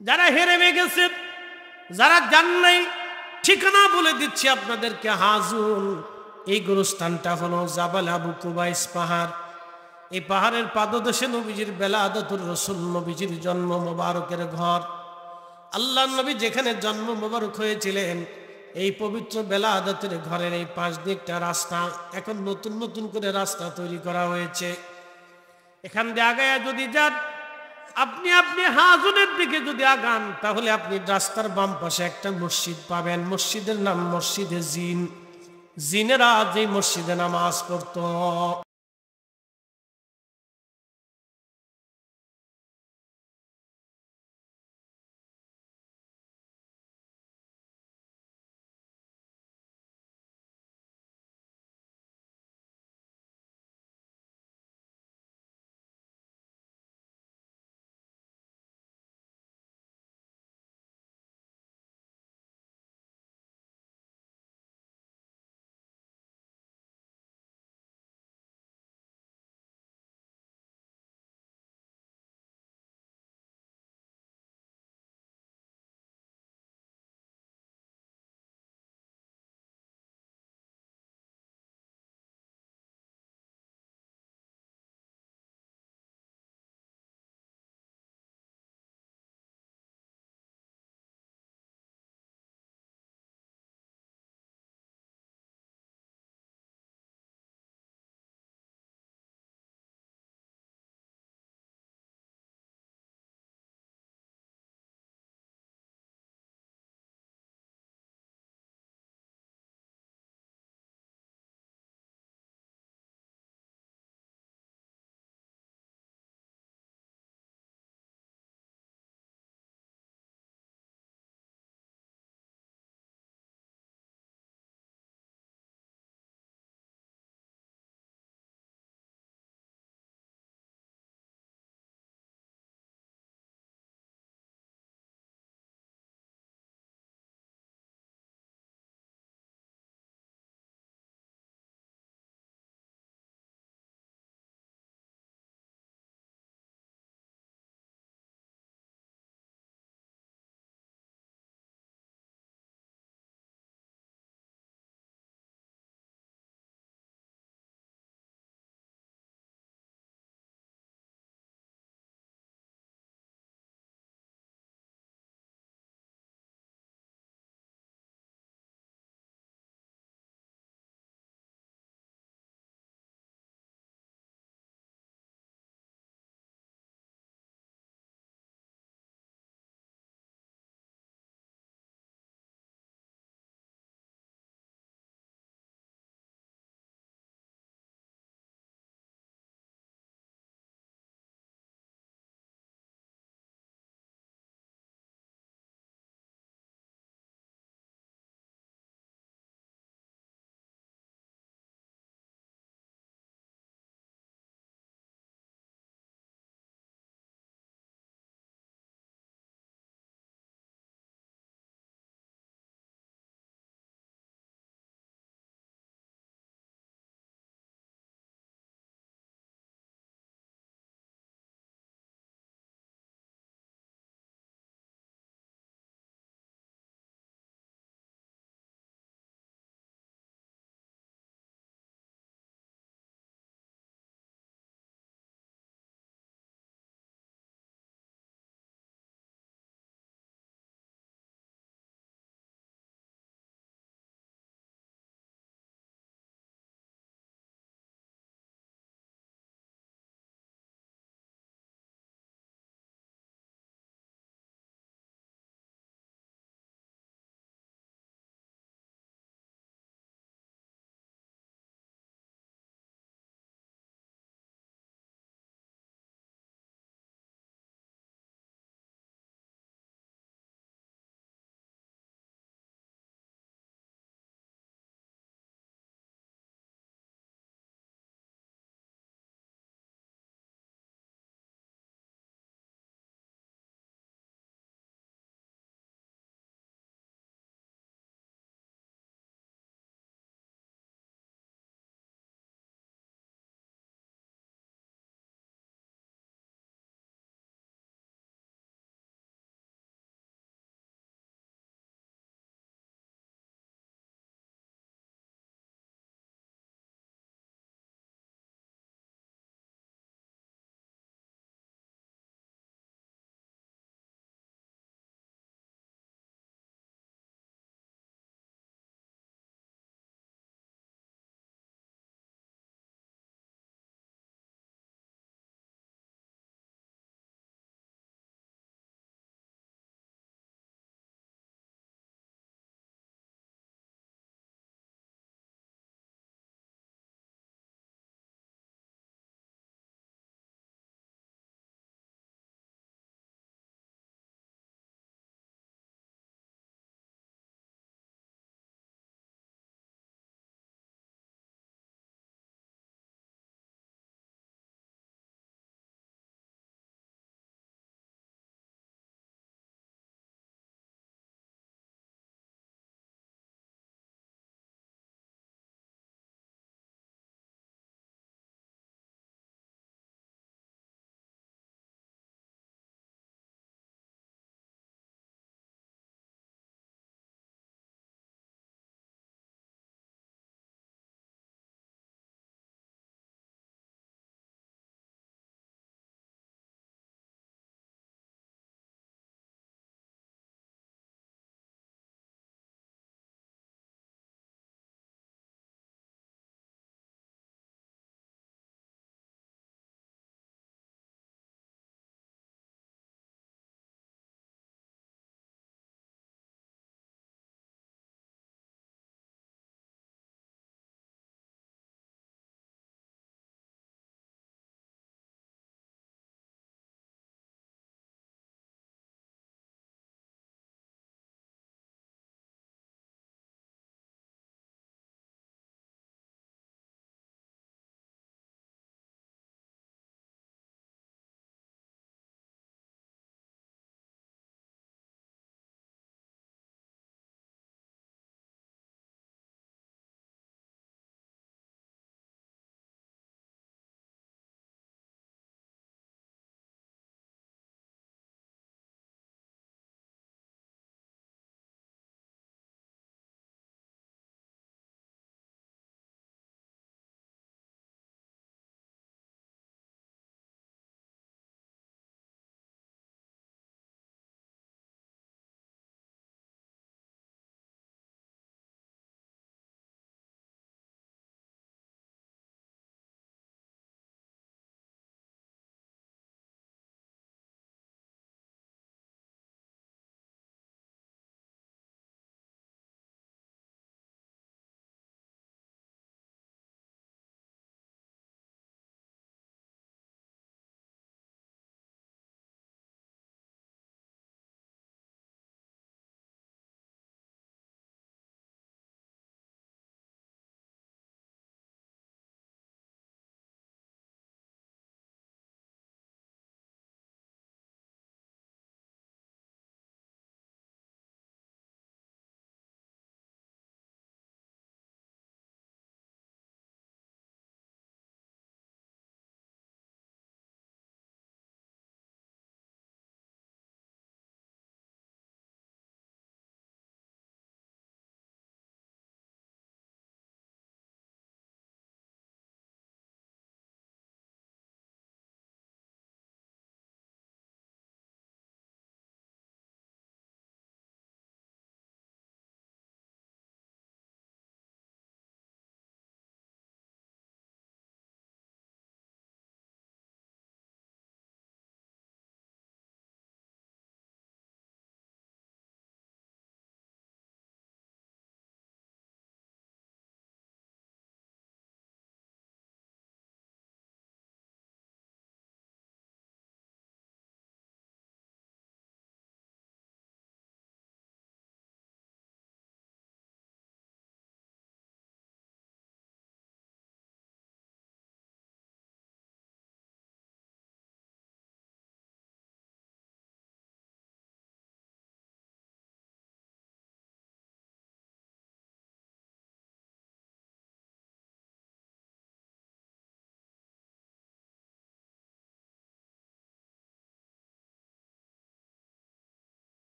যারা হেরে গেছে, যারা জান নাই, ঠিকানা বলে দিচ্ছি আপনাদেরকে, হাজুন এই গোরস্থানটা হলো জাবাল আবু কুবাইস পাহাড়। এই পাহাড়ের পাদদেশে নবীজির বেলাদতুর রাসূল, নবীজির জন্ম মোবারকের ঘর। আল্লাহর নবী যেখানে জন্ম মোবারক হয়েছিলেন, এই পবিত্র বেলাদতের ঘরের এই পাশ দিয়ে একটা রাস্তা, এখন নতুন নতুন করে রাস্তা তৈরি করা হয়েছে। এখান দিয়ে আগায়া যদি যান, আপনি হাজুনের দিকে যদি আগান, তাহলে আপনি রাস্তার বাম পাশে একটা মসজিদ পাবেন। মসজিদের নাম মসজিদে জিন। জিনেরা যে মসজিদে নামাজ পড়তো,